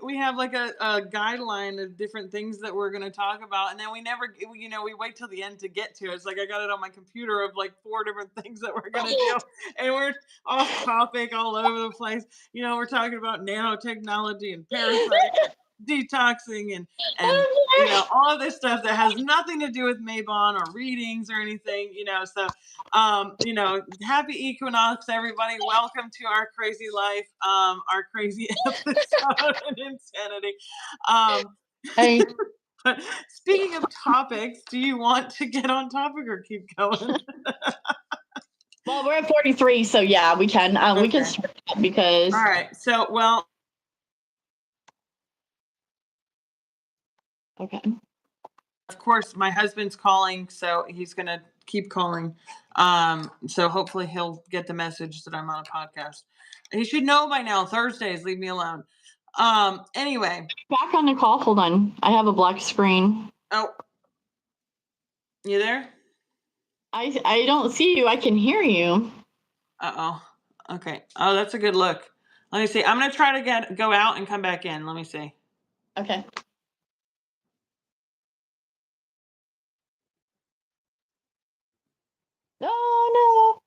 we have like a guideline of different things that we're going to talk about. And then we wait till the end to get to it. It's like I got it on my computer of like 4 different things that we're going to do. And we're off topic all over the place. We're talking about nanotechnology and parasites. Detoxing and all of this stuff that has nothing to do with Maybon or readings or anything, so happy equinox, everybody. Welcome to our crazy life, our crazy episode and insanity. But speaking of topics, do you want to get on topic or keep going? Well, we're at 43, so yeah, we can we can start that because all right. So okay. Of course, my husband's calling, so he's going to keep calling. So hopefully he'll get the message that I'm on a podcast. He should know by now. Thursdays, leave me alone. Anyway. Back on the call. Hold on. I have a black screen. Oh. You there? I don't see you. I can hear you. Uh-oh. Okay. Oh, that's a good look. Let me see. I'm going to try to go out and come back in. Let me see. Okay. Oh,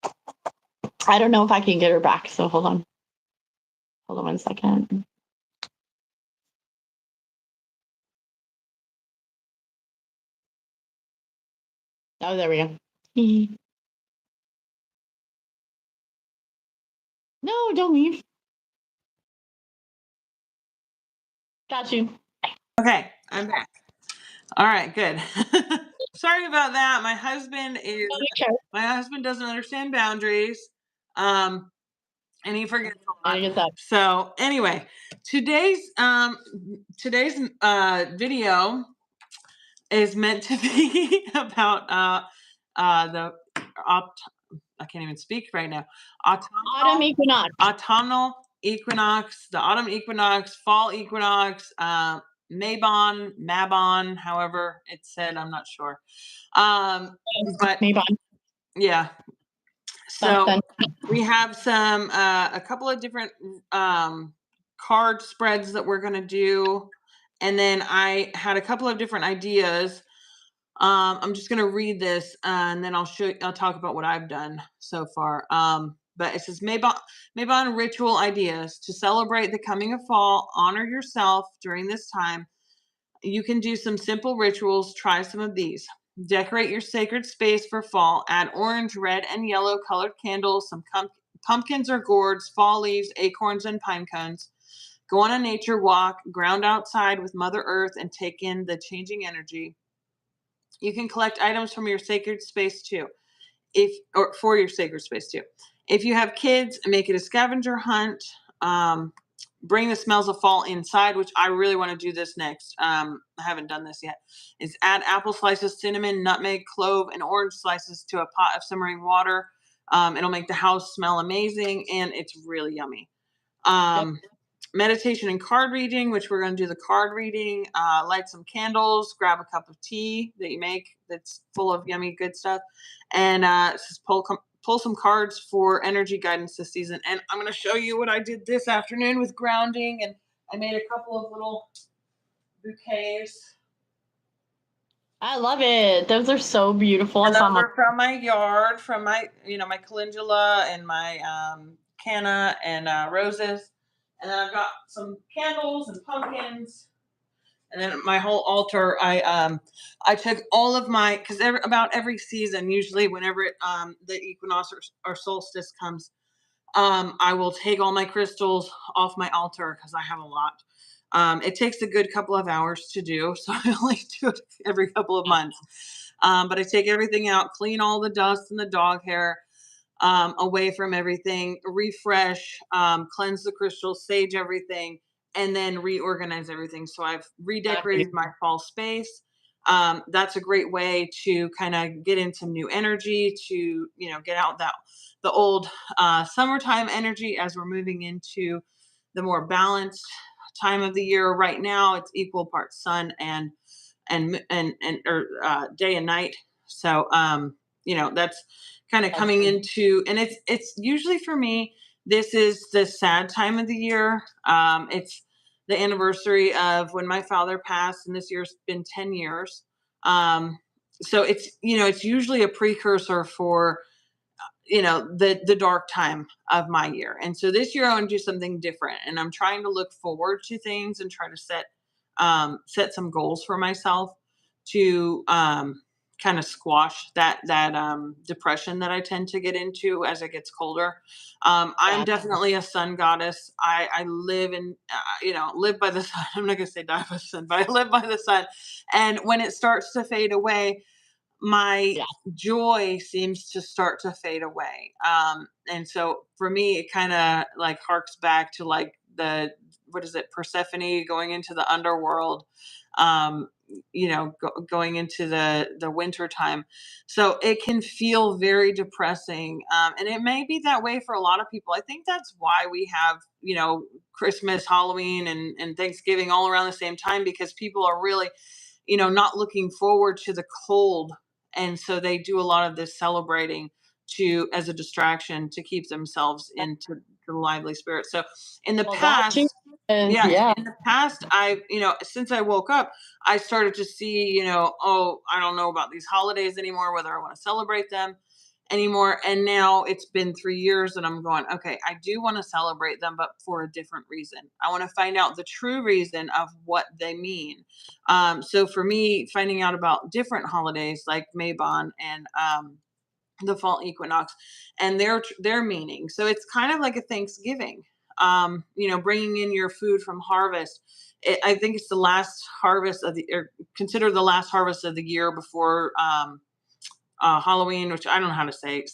no. I don't know if I can get her back, so hold on. Hold on 1 second. Oh, there we go. No, don't leave. Got you. Okay, I'm back. All right, good. Sorry about that. My husband doesn't understand boundaries. And he forgets a I lot. get that. So anyway, today's video is meant to be about the I can't even speak right now. Autumn Equinox. Autumnal equinox, the autumn equinox, fall equinox, Mabon, however it's said, I'm not sure. But Maybe yeah. So something. we have a couple of different card spreads that we're gonna do, and then I had a couple of different ideas. I'm just gonna read this, and then I'll talk about what I've done so far. But it says Mabon ritual ideas to celebrate the coming of fall. Honor yourself during this time. You can do some simple rituals. Try some of these. Decorate your sacred space for fall. Add orange, red, and yellow colored candles, some pumpkins or gourds, fall leaves, acorns, and pine cones. Go on a nature walk. Ground outside with Mother Earth and take in the changing energy. You can collect items from your sacred space too, or for your sacred space too. If you have kids, make it a scavenger hunt. Bring the smells of fall inside, which I really want to do this next. I haven't done this yet. Is add apple slices, cinnamon, nutmeg, clove, and orange slices to a pot of simmering water. It'll make the house smell amazing, and it's really yummy. Meditation and card reading, which we're going to do the card reading. Light some candles, grab a cup of tea that you make that's full of yummy good stuff, and just pull some cards for energy guidance this season. And I'm going to show you what I did this afternoon with grounding, and I made a couple of little bouquets. I love it. Those are so beautiful. And those are from my yard, from my my calendula and my canna and roses. And then I've got some candles and pumpkins. And then my whole altar, I took all of my, because about every season, usually whenever the equinox or solstice comes, I will take all my crystals off my altar because I have a lot. It takes a good couple of hours to do, so I only do it every couple of months. But I take everything out, clean all the dust and the dog hair away from everything, refresh, cleanse the crystals, sage everything, and then reorganize everything. So I've redecorated my fall space. That's a great way to kind of get in some new energy, to get out the old summertime energy as we're moving into the more balanced time of the year. Right now, it's equal parts sun and day and night. So that's kind of coming into, and it's usually for me, this is the sad time of the year. It's the anniversary of when my father passed, and this year's been 10 years. So it's usually a precursor for the dark time of my year. And so this year I want to do something different, and I'm trying to look forward to things and try to set some goals for myself to kind of squash that depression that I tend to get into as it gets colder. I'm definitely a sun goddess. I live in live by the sun. I'm not gonna say die by the sun, but I live by the sun. And when it starts to fade away, my joy seems to start to fade away. And so for me, it kind of like harks back to like what is it, Persephone going into the underworld, going into the winter time. So it can feel very depressing. And it may be that way for a lot of people. I think that's why we have, Christmas, Halloween, and Thanksgiving all around the same time, because people are really, not looking forward to the cold. And so they do a lot of this celebrating as a distraction to keep themselves into the lively spirit. So in the past, in the past, since I woke up, I started to see, oh, I don't know about these holidays anymore, whether I want to celebrate them anymore. And now it's been 3 years and I'm going, okay, I do want to celebrate them, but for a different reason. I want to find out the true reason of what they mean. So for me, finding out about different holidays like Mabon and the fall equinox and their meaning. So it's kind of like a Thanksgiving, bringing in your food from harvest. I think it's the last harvest or consider the last harvest of the year before Halloween, which I don't know how to say.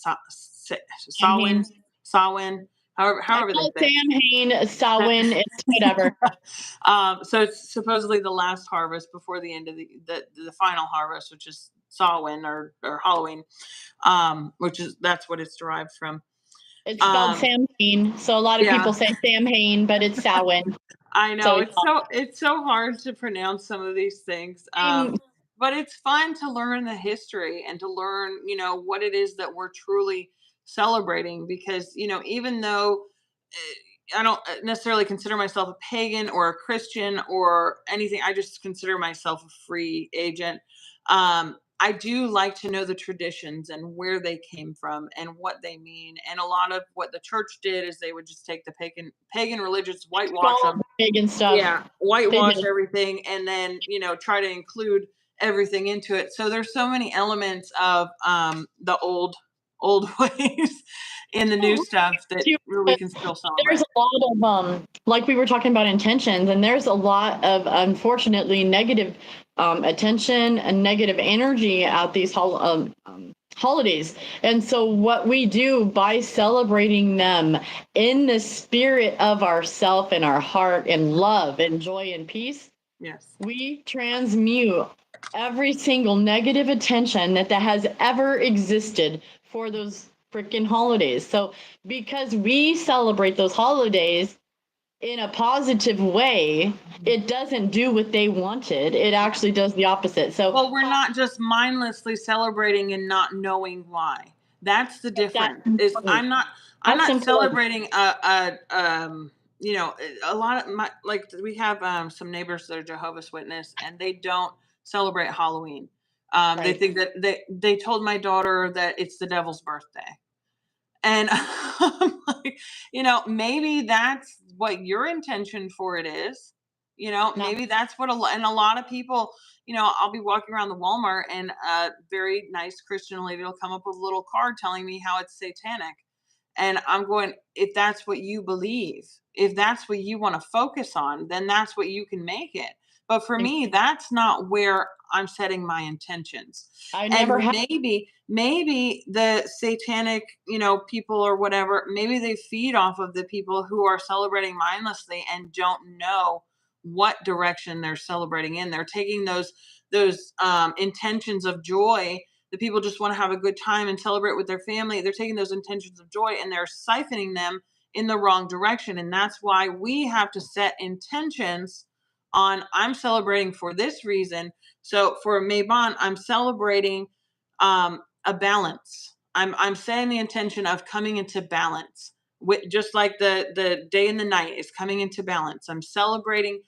Samhain. Samhain, I however they call it say Samhain, Samhain, it's whatever. so it's supposedly the last harvest before the end of the final harvest, which is Samhain or Halloween, that's what it's derived from. It's spelled Samhain, so a lot of Yeah. people say Samhain, but it's Samhain. I So know it's so hard to pronounce some of these things. and But it's fun to learn the history and to learn, what it is that we're truly celebrating because, even though I don't necessarily consider myself a pagan or a Christian or anything, I just consider myself a free agent. I do like to know the traditions and where they came from and what they mean. And a lot of what the church did is they would just take the pagan religions, whitewash all them, pagan stuff. yeah, They whitewash did. everything and then, try to include everything into it. So there's so many elements of the old ways in the new stuff that we can still There's celebrate. a lot of like we were talking about intentions, and there's a lot of unfortunately negative attention and negative energy at these holidays. And so what we do by celebrating them in the spirit of ourself and our heart and love and joy and peace, Yes, we transmute every single negative attention that has ever existed for those freaking holidays. So because we celebrate those holidays in a positive way, it doesn't do what they wanted. It actually does the opposite. So well, we're not just mindlessly celebrating and not knowing why. That's the that's difference. Is important. I'm That's not important. celebrating a lot of we have some neighbors that are Jehovah's Witness and they don't celebrate Halloween. They Right. think that they told my daughter that it's the devil's birthday. And I'm like, maybe that's what your intention for it is. No. Maybe that's what a lot of people, I'll be walking around the Walmart and a very nice Christian lady will come up with a little card telling me how it's satanic. And I'm going, if that's what you believe, if that's what you want to focus on, then that's what you can make it. But for me, that's not where I'm setting my intentions. I And never have. maybe the satanic, people or whatever, maybe they feed off of the people who are celebrating mindlessly and don't know what direction they're celebrating in. They're taking those intentions of joy. The people just want to have a good time and celebrate with their family. They're taking those intentions of joy and they're siphoning them in the wrong direction. And that's why we have to set intentions on I'm celebrating for this reason. So for Mabon, I'm celebrating a balance. I'm setting the intention of coming into balance. With just like the day and the night is coming into balance. I'm celebrating,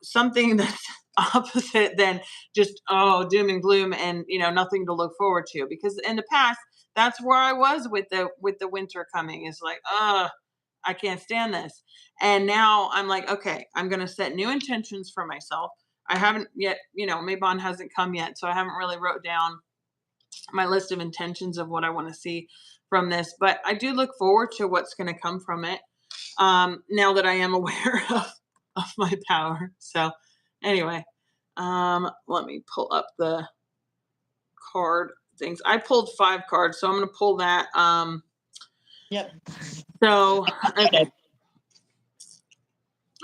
something that's opposite than just doom and gloom and nothing to look forward to. Because in the past, that's where I was with the winter coming. Is like, I can't stand this. And now I'm like, okay, I'm going to set new intentions for myself. I haven't yet, Mabon hasn't come yet, so I haven't really wrote down my list of intentions of what I want to see from this. But I do look forward to what's going to come from it. Now that I am aware of my power. So anyway, let me pull up the card things. I pulled 5 cards, so I'm going to pull that. Yep. So okay.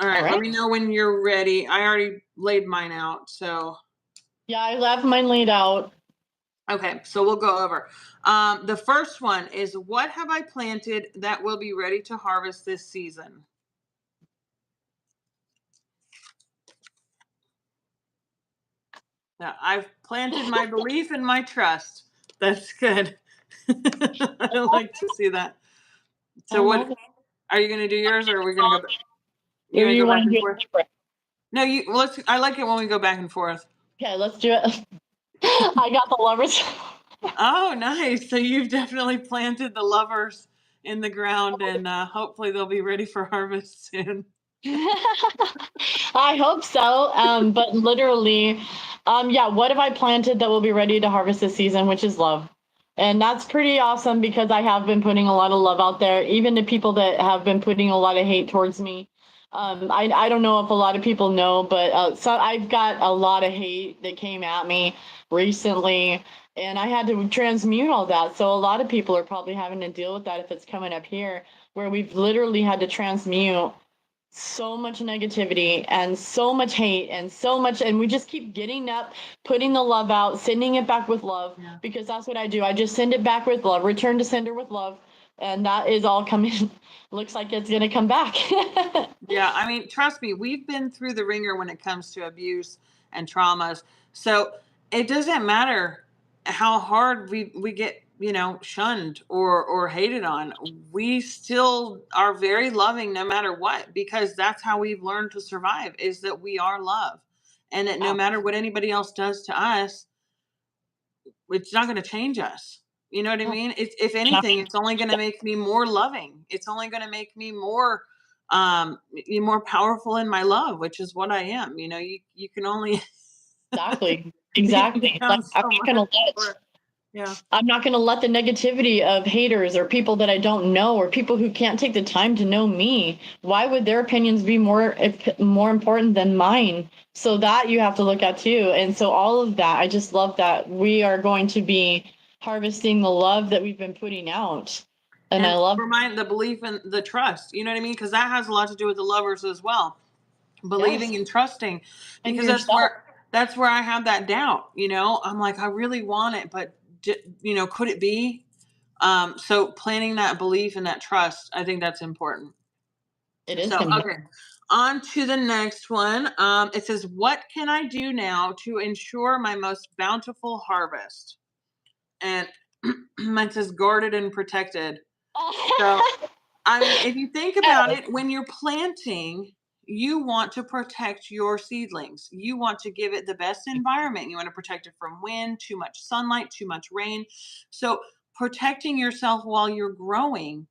All right, All let right. me know when you're ready. I already laid mine out, so. Yeah, I left mine laid out. Okay, so we'll go over. The first one is, what have I planted that will be ready to harvest this season? Now, I've planted my belief and my trust. That's good. I like to see that. So what are you going to do yours, or are we going to go back? You want to go back and forth? No, I like it when we go back and forth. Okay, let's do it. I got the lovers. Oh, nice. So you've definitely planted the lovers in the ground, and hopefully they'll be ready for harvest soon. I hope so. But literally, yeah, what have I planted that will be ready to harvest this season, which is love. And that's pretty awesome because I have been putting a lot of love out there, even to people that have been putting a lot of hate towards me. I don't know if a lot of people know, but so I've got a lot of hate that came at me recently, and I had to transmute all that. So a lot of people are probably having to deal with that if it's coming up here, where we've literally had to transmute so much negativity and so much hate and so much, and we just keep getting up, putting the love out, sending it back with love, because that's what I do. I just send it back with love, return to sender with love, and that is all coming. Looks like it's going to come back. Yeah, I mean, trust me, we've been through the ringer when it comes to abuse and traumas. So it doesn't matter how hard we get, shunned or hated on. We still are very loving no matter what, because that's how we've learned to survive, is that we are love. And that no matter what anybody else does to us, it's not going to change us. You know what I mean? It's, if anything, it's only going to make me more loving. It's only going to make me more more powerful in my love, which is what I am. You can only Exactly. Like, become so much more. Yeah. I'm not going to let the negativity of haters or people that I don't know, or people who can't take the time to know me. Why would their opinions be more important than mine? So that you have to look at too. And so all of that, I just love that we are going to be harvesting the love that we've been putting out. And I love the belief and the trust. You know what I mean? Because that has a lot to do with the lovers as well. Believing and trusting, because that's where I have that doubt. I'm like, I really want it, but could it be? So planting that belief and that trust, I think that's important. It is. So, okay, on to the next one. It says, what can I do now to ensure my most bountiful harvest? And mine says guarded and protected. So, I mean, if you think about it, when you're planting, you want to protect your seedlings. You want to give it the best environment. You want to protect it from wind, too much sunlight, too much rain. So protecting yourself while you're growing,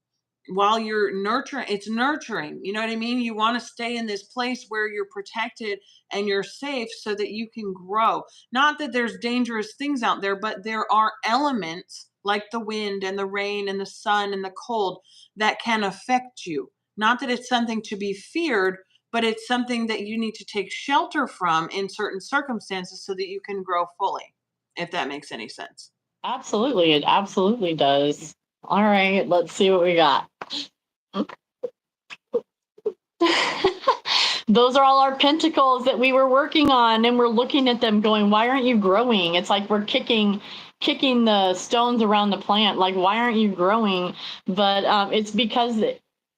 while you're nurturing, it's nurturing. You know what I mean? You want to stay in this place where you're protected and you're safe so that you can grow. Not that there's dangerous things out there, but there are elements like the wind and the rain and the sun and the cold that can affect you. Not that it's something to be feared, but it's something that you need to take shelter from in certain circumstances so that you can grow fully, if that makes any sense. Absolutely. It absolutely does. All right, let's see what we got. Those are all our pentacles that we were working on, and we're looking at them going, why aren't you growing? It's like we're kicking the stones around the plant, like, why aren't you growing? But it's because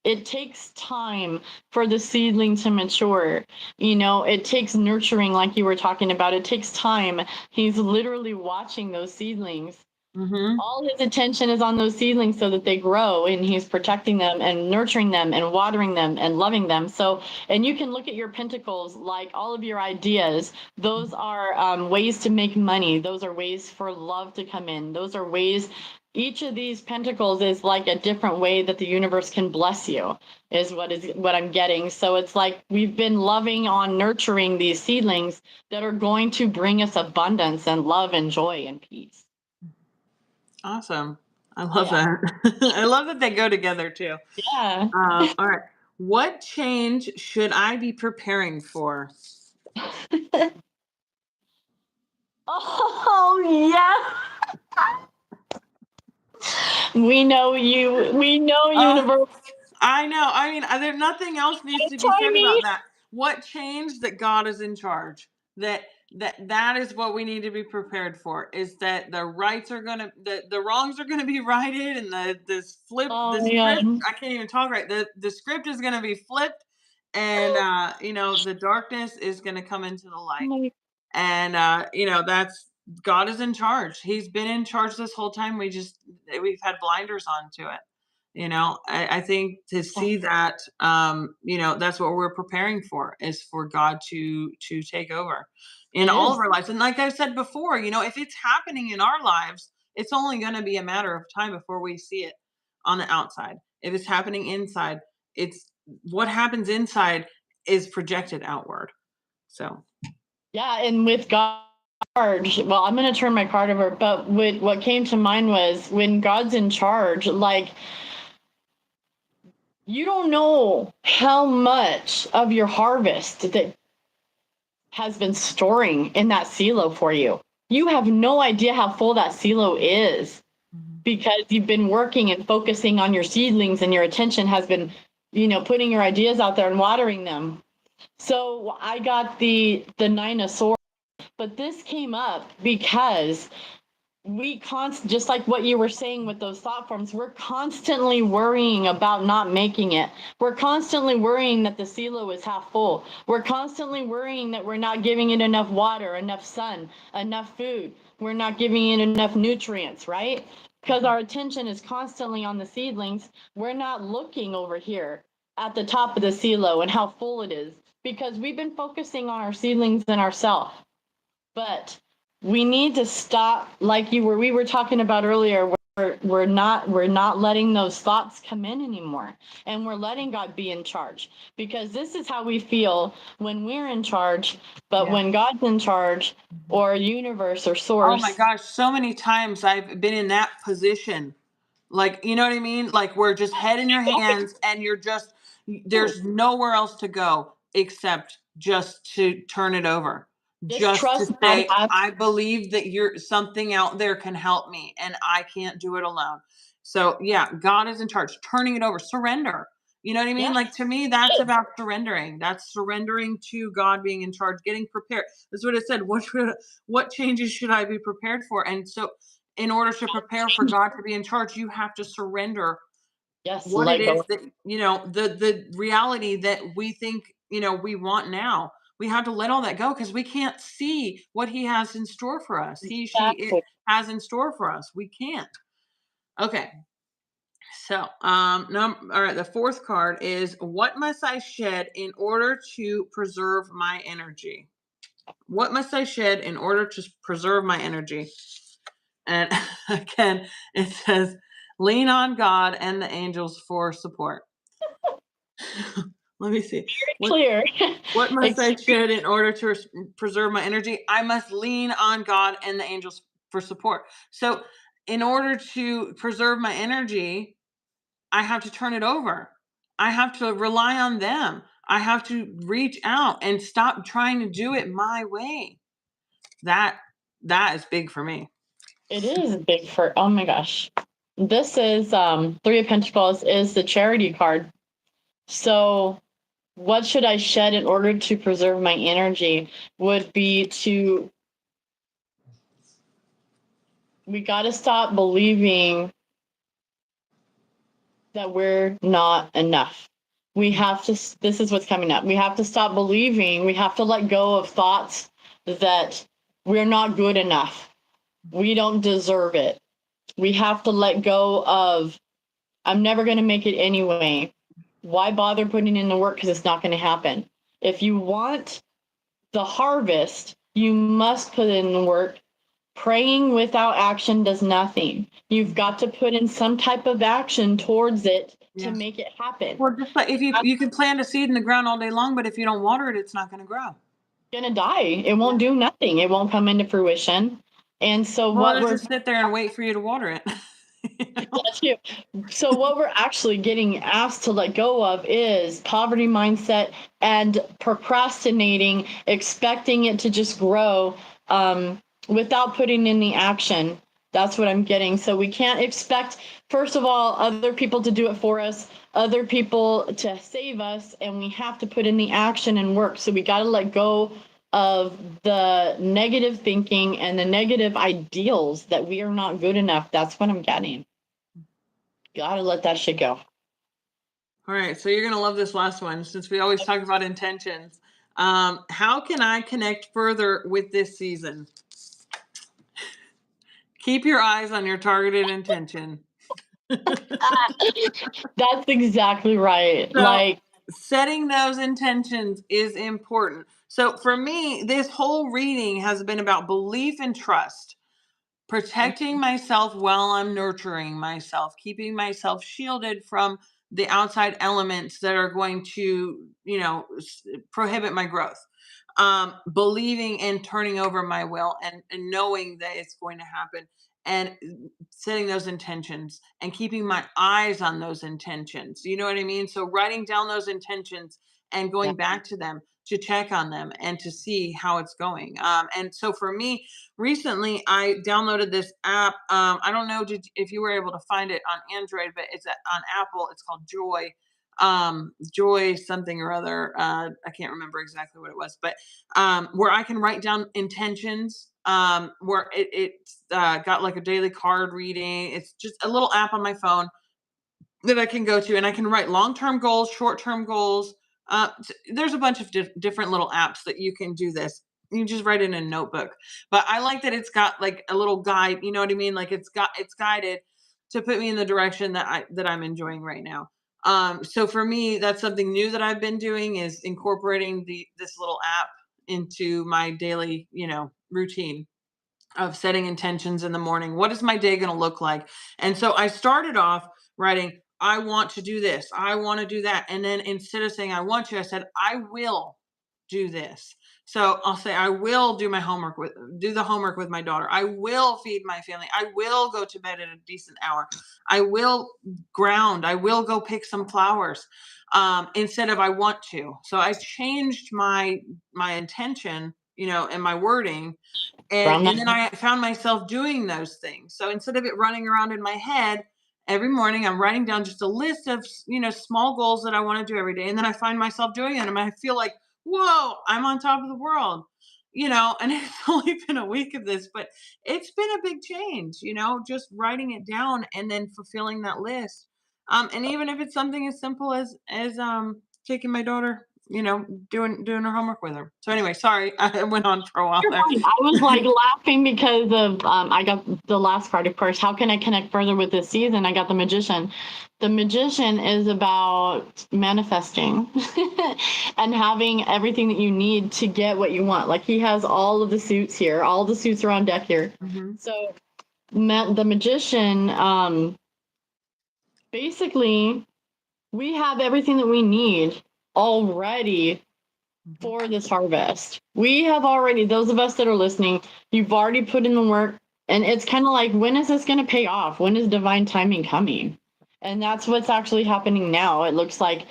it takes time for the seedling to mature. It takes nurturing, like you were talking about. It takes time. He's literally watching those seedlings. All his attention is on those seedlings so that they grow, and he's protecting them and nurturing them and watering them and loving them. So, and you can look at your pentacles like all of your ideas. Those are ways to make money. Those are ways for love to come in. Those are ways. Each of these pentacles is like a different way that the universe can bless you, is what I'm getting. So it's like we've been loving on nurturing these seedlings that are going to bring us abundance and love and joy and peace. Awesome. I love that. I love that they go together too. Yeah. All right. What change should I be preparing for? Oh, yeah. We know you. We know universe. I know. I mean, there's nothing else needs to be said about that. What change? That God is in charge. That is what we need to be prepared for. Is that the rights are gonna the wrongs are gonna be righted, and the script. I can't even talk right. The script is gonna be flipped, and the darkness is gonna come into the light. And that's God is in charge. He's been in charge this whole time. We've had blinders on to it. I think to see that, that's what we're preparing for, is for God to take over in all of our lives. And like I said before, if it's happening in our lives, it's only going to be a matter of time before we see it on the outside. If it's happening inside, it's what happens inside is projected outward. So, yeah. And with God, well, I'm going to turn my card over, but what came to mind was when God's in charge, like, You don't know how much of your harvest that has been storing in that silo for you. You have no idea how full that silo is because you've been working and focusing on your seedlings and your attention has been, putting your ideas out there and watering them. So I got the Nine of Swords, but this came up because just like what you were saying with those thought forms, we're constantly worrying about not making it. We're constantly worrying that the silo is half full. We're constantly worrying that we're not giving it enough water, enough sun, enough food. We're not giving it enough nutrients, right? Because our attention is constantly on the seedlings. We're not looking over here at the top of the silo and how full it is because we've been focusing on our seedlings and ourselves. But we need to stop, like we were talking about earlier. We're not letting those thoughts come in anymore, and we're letting God be in charge, because this is how we feel when we're in charge. But when God's in charge, or universe or Oh my source, gosh, so many times I've been in that position. Like, you know what I mean? Like, we're just head in your hands and there's nowhere else to go except just to turn it over. just Just to trust God say, has. I believe that something out there can help me and I can't do it alone. So yeah, God is in charge, turning it over, surrender. You know what I mean? Yeah, Like, to me, that's about surrendering. That's surrendering to God being in charge, getting prepared. That's what it said. What changes should I be prepared for? And so in order to prepare for God to be in charge, you have to surrender yes, what it let is go. that, the reality that we think, we want now. We have to let all that go because we can't see what he has in store for us. It Exactly. has in store for us. We can't. Okay. So, all right, the fourth card is, what must I shed in order to preserve my energy? What must I shed in order to preserve my energy? And again, it says, lean on God and the angels for support. Let me see. What Clear. what must I Extreme. shed in order to preserve my energy? I must lean on God and the angels for support. So, in order to preserve my energy, I have to turn it over. I have to rely on them. I have to reach out and stop trying to do it my way. That that is big for me. It is big for, oh my gosh. This is Three of Pentacles is the Charity card. So what should I shed in order to preserve my energy would be we got to stop believing that we're not enough. We have to, this is what's coming up. We have to stop believing, we have to let go of thoughts that we're not good enough. We don't deserve it. We have to let go of, I'm never going to make it anyway. Why bother putting in the work? Because it's not going to happen. If you want the harvest, you must put in the work. Praying without action does nothing. You've got to put in some type of action towards it to Yeah. make it happen. Well, just like, if you can plant a seed in the ground all day long, but if you don't water it, it's not going to grow. It's going to die. It won't do nothing. It won't come into fruition. And so Well, what it'll we're just sit there and wait for you to water it. That's you. So what we're actually getting asked to let go of is poverty mindset and procrastinating, expecting it to just grow without putting in the action. That's what I'm getting. So we can't expect, first of all, other people to do it for us, other people to save us, and we have to put in the action and work. So we got to let go of the negative thinking and the negative ideals that we are not good enough. That's what I'm getting. Gotta let that shit go. All right, so you're going to love this last one since we always talk about intentions. How can I connect further with this season? Keep your eyes on your targeted intention. That's exactly right. So, Like, setting those intentions is important. So, for me, this whole reading has been about belief and trust, protecting myself while I'm nurturing myself, keeping myself shielded from the outside elements that are going to, prohibit my growth. Believing and turning over my will, and knowing that it's going to happen. and setting those intentions and keeping my eyes on those intentions. You know what I mean? So writing down those intentions and going back to them to check on them and to see how it's going. And so for me, recently I downloaded this app. I don't know if you were able to find it on Android, but it's on Apple. It's called Joy. Joy something or other. I can't remember exactly what it was, but where I can write down intentions. Where it's got like a daily card reading. It's just a little app on my phone that I can go to, and I can write long-term goals, short-term goals. There's a bunch of different little apps that you can do this. You just write it in a notebook. But I like that it's got like a little guide. You know what I mean? Like it's guided to put me in the direction that I'm enjoying right now. So for me, that's something new that I've been doing is incorporating this little app into my daily, routine of setting intentions in the morning. What is my day going to look like? And so I started off writing, I want to do this. I want to do that. And then instead of saying I want to, I said, I will do this. So I'll say, I will do the homework with my daughter. I will feed my family. I will go to bed at a decent hour. I will ground. I will go pick some flowers. Instead of I want to. So I changed my intention, and my wording, and then I found myself doing those things. So instead of it running around in my head, every morning I'm writing down just a list of, small goals that I want to do every day. And then I find myself doing it and I feel like, whoa, I'm on top of the world, and it's only been a week of this, but it's been a big change, just writing it down and then fulfilling that list. And even if it's something as simple as taking my daughter, doing her homework with her. So anyway, sorry, I went on for a while there. I was like laughing because of I got the last card, of course. How can I connect further with this season? I got the Magician. The Magician is about manifesting and having everything that you need to get what you want. Like he has all of the suits here, all the suits are on deck here. So the Magician, basically, we have everything that we need already for this harvest. We have already, those of us that are listening, you've already put in the work, and it's kind of like, when is this going to pay off? When is divine timing coming? And that's what's actually happening now. It looks like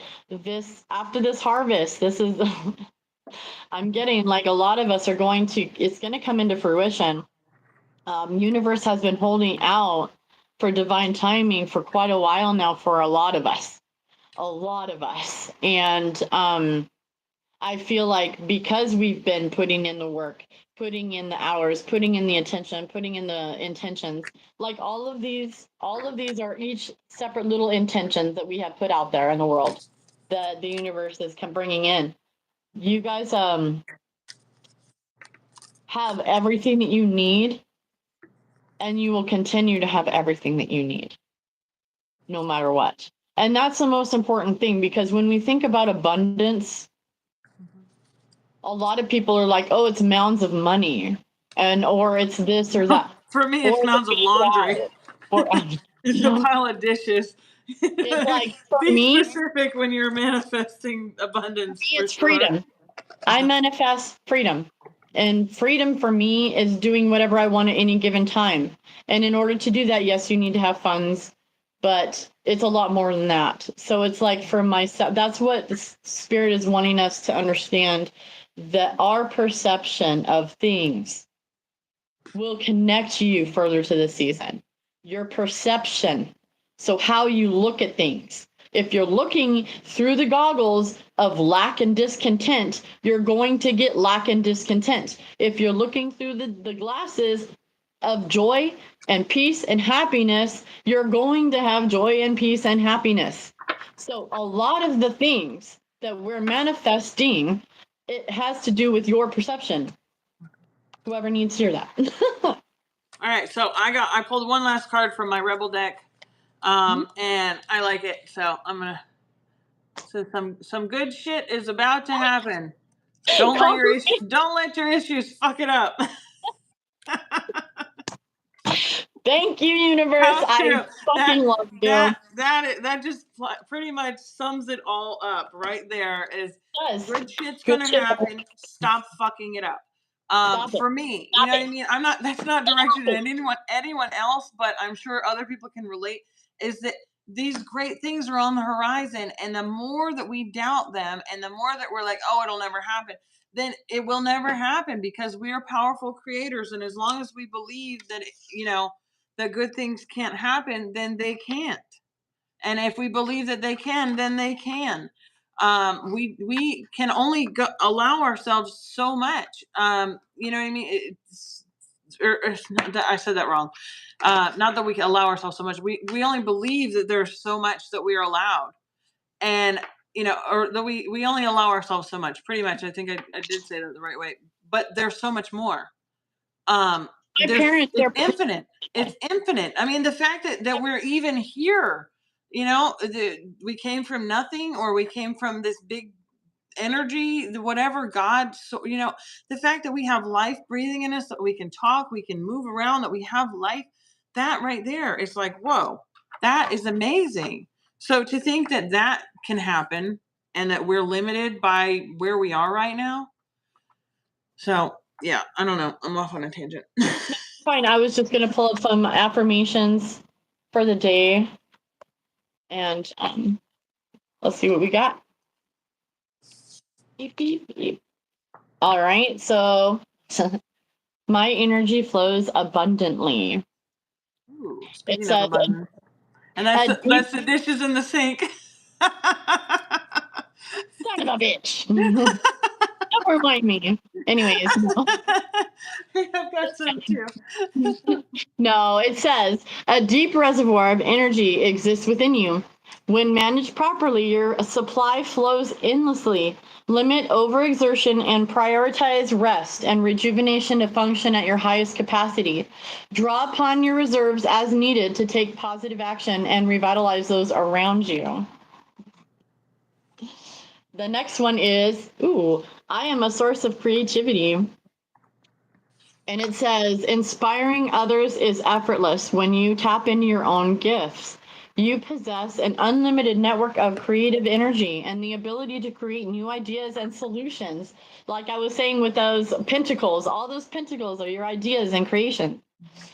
after this harvest, this is I'm getting like a lot of us are it's going to come into fruition. Universe has been holding out for divine timing for quite a while now for a lot of us. And I feel like because we've been putting in the work, putting in the hours, putting in the attention, putting in the intentions, like all of these are each separate little intentions that we have put out there in the world that the universe is bringing in. You guys have everything that you need, and you will continue to have everything that you need, no matter what. And that's the most important thing, because when we think about abundance, a lot of people are like, oh, it's mounds of money, or it's this or that. For me, it's mounds of laundry. Or it's a pile of dishes. It's like, for be me, specific when you're manifesting abundance. For me, it's freedom. I manifest freedom. And freedom for me is doing whatever I want at any given time. And in order to do that, yes, you need to have funds, but it's a lot more than that. So it's like, for myself, that's what the spirit is wanting us to understand, that our perception of things will connect you further to the season. Your perception. So how you look at things. If you're looking through the goggles of lack and discontent, you're going to get lack and discontent. If you're looking through the glasses of joy and peace and happiness, you're going to have joy and peace and happiness. So a lot of the things that we're manifesting, it has to do with your perception. Whoever needs to hear that. All right, so I pulled one last card from my Rebel deck, and I like it, so I'm gonna. So some good shit is about to happen. Don't let your issues fuck it up. Thank you, universe. I fucking love you. That just pretty much sums it all up right there. Is good shit's gonna happen. Stop fucking it up. For me, you know what I mean? That's not directed at anyone else, but I'm sure other people can relate, is that these great things are on the horizon. And the more that we doubt them and the more that we're like, oh, it'll never happen, then it will never happen, because we are powerful creators. And as long as we believe that, that good things can't happen, then they can't. And if we believe that they can, then they can. We can only allow ourselves so much. You know what I mean? I said that wrong. Not that we can allow ourselves so much. We only believe that there's so much that we are allowed, and or that we only allow ourselves so much. Pretty much, I think I did say that the right way. But there's so much more. It's infinite. It's infinite. I mean, the fact that we're even here, we came from nothing, or we came from this big energy, whatever God. So, the fact that we have life breathing in us, that we can talk, we can move around, that we have life, that right there is like, whoa, that is amazing. So to think that that can happen and that we're limited by where we are right now. So yeah, I don't know. I'm off on a tangent. Fine. I was just going to pull up some affirmations for the day. And let's see what we got. Beep, beep, beep. All right. So my energy flows abundantly. Ooh, speaking of abundance. And that's the dishes in the sink. Son of a bitch. Don't remind me. Anyways. No. I've got some too. No, it says a deep reservoir of energy exists within you. When managed properly, your supply flows endlessly. Limit overexertion and prioritize rest and rejuvenation to function at your highest capacity. Draw upon your reserves as needed to take positive action and revitalize those around you. The next one is, I am a source of creativity. And it says, inspiring others is effortless when you tap into your own gifts. You possess an unlimited network of creative energy and the ability to create new ideas and solutions. Like I was saying with those pentacles, all those pentacles are your ideas and creation.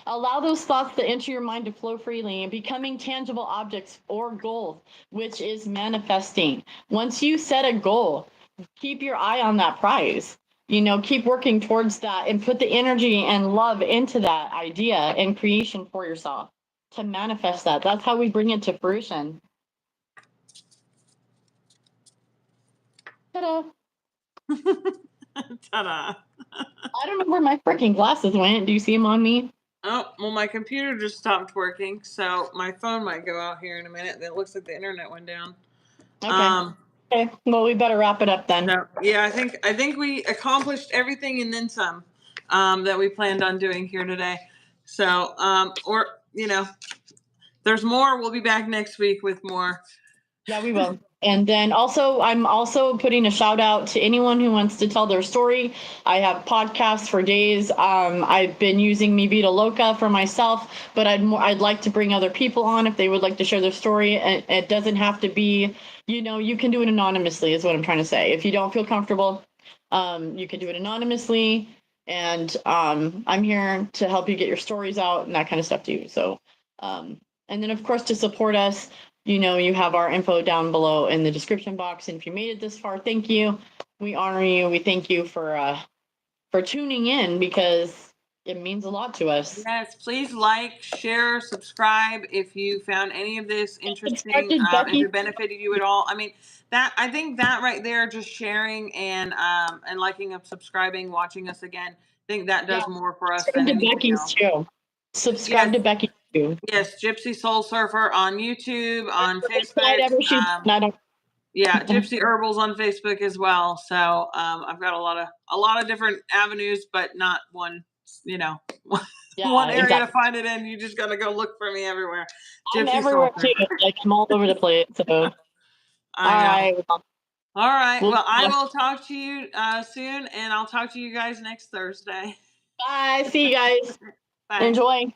Allow those thoughts that enter your mind to flow freely and becoming tangible objects or goals, which is manifesting. Once you set a goal, keep your eye on that prize. Keep working towards that and put the energy and love into that idea and creation for yourself to manifest that. That's how we bring it to fruition. Ta-da. Ta-da. I don't know where my freaking glasses went. Do you see them on me? Oh, well, my computer just stopped working, so my phone might go out here in a minute. It looks like the internet went down. Okay. Okay. Well, we better wrap it up then. So, yeah, I think we accomplished everything and then some that we planned on doing here today. So, there's more. We'll be back next week with more. Yeah, we will. And then I'm also putting a shout out to anyone who wants to tell their story. I have podcasts for days. I've been using Mi Vida Loca for myself, but I'd like to bring other people on if they would like to share their story. And it doesn't have to be, you can do it anonymously is what I'm trying to say. If you don't feel comfortable, you can do it anonymously. And I'm here to help you get your stories out and that kind of stuff too. So, and then of course to support us, you have our info down below in the description box. And if you made it this far, thank you. We honor you. We thank you for tuning in because it means a lot to us. Yes, please like, share, subscribe if you found any of this interesting, if it benefited you at all. I mean, I think that right there, just sharing and liking and subscribing, watching us again, I think that does more for us than anything else. Too. Subscribe to Becky too. Yes, Gypsy Soul Surfer on YouTube, on Facebook. Yeah, Gypsy Herbals on Facebook as well. So I've got a lot of different avenues, but not one, one area to find it in. You just got to go look for me everywhere. I'm everywhere too. Like I'm all over the place. So all right. All right. Well, I will talk to you soon, and I'll talk to you guys next Thursday. Bye. See you guys. Bye. Enjoy.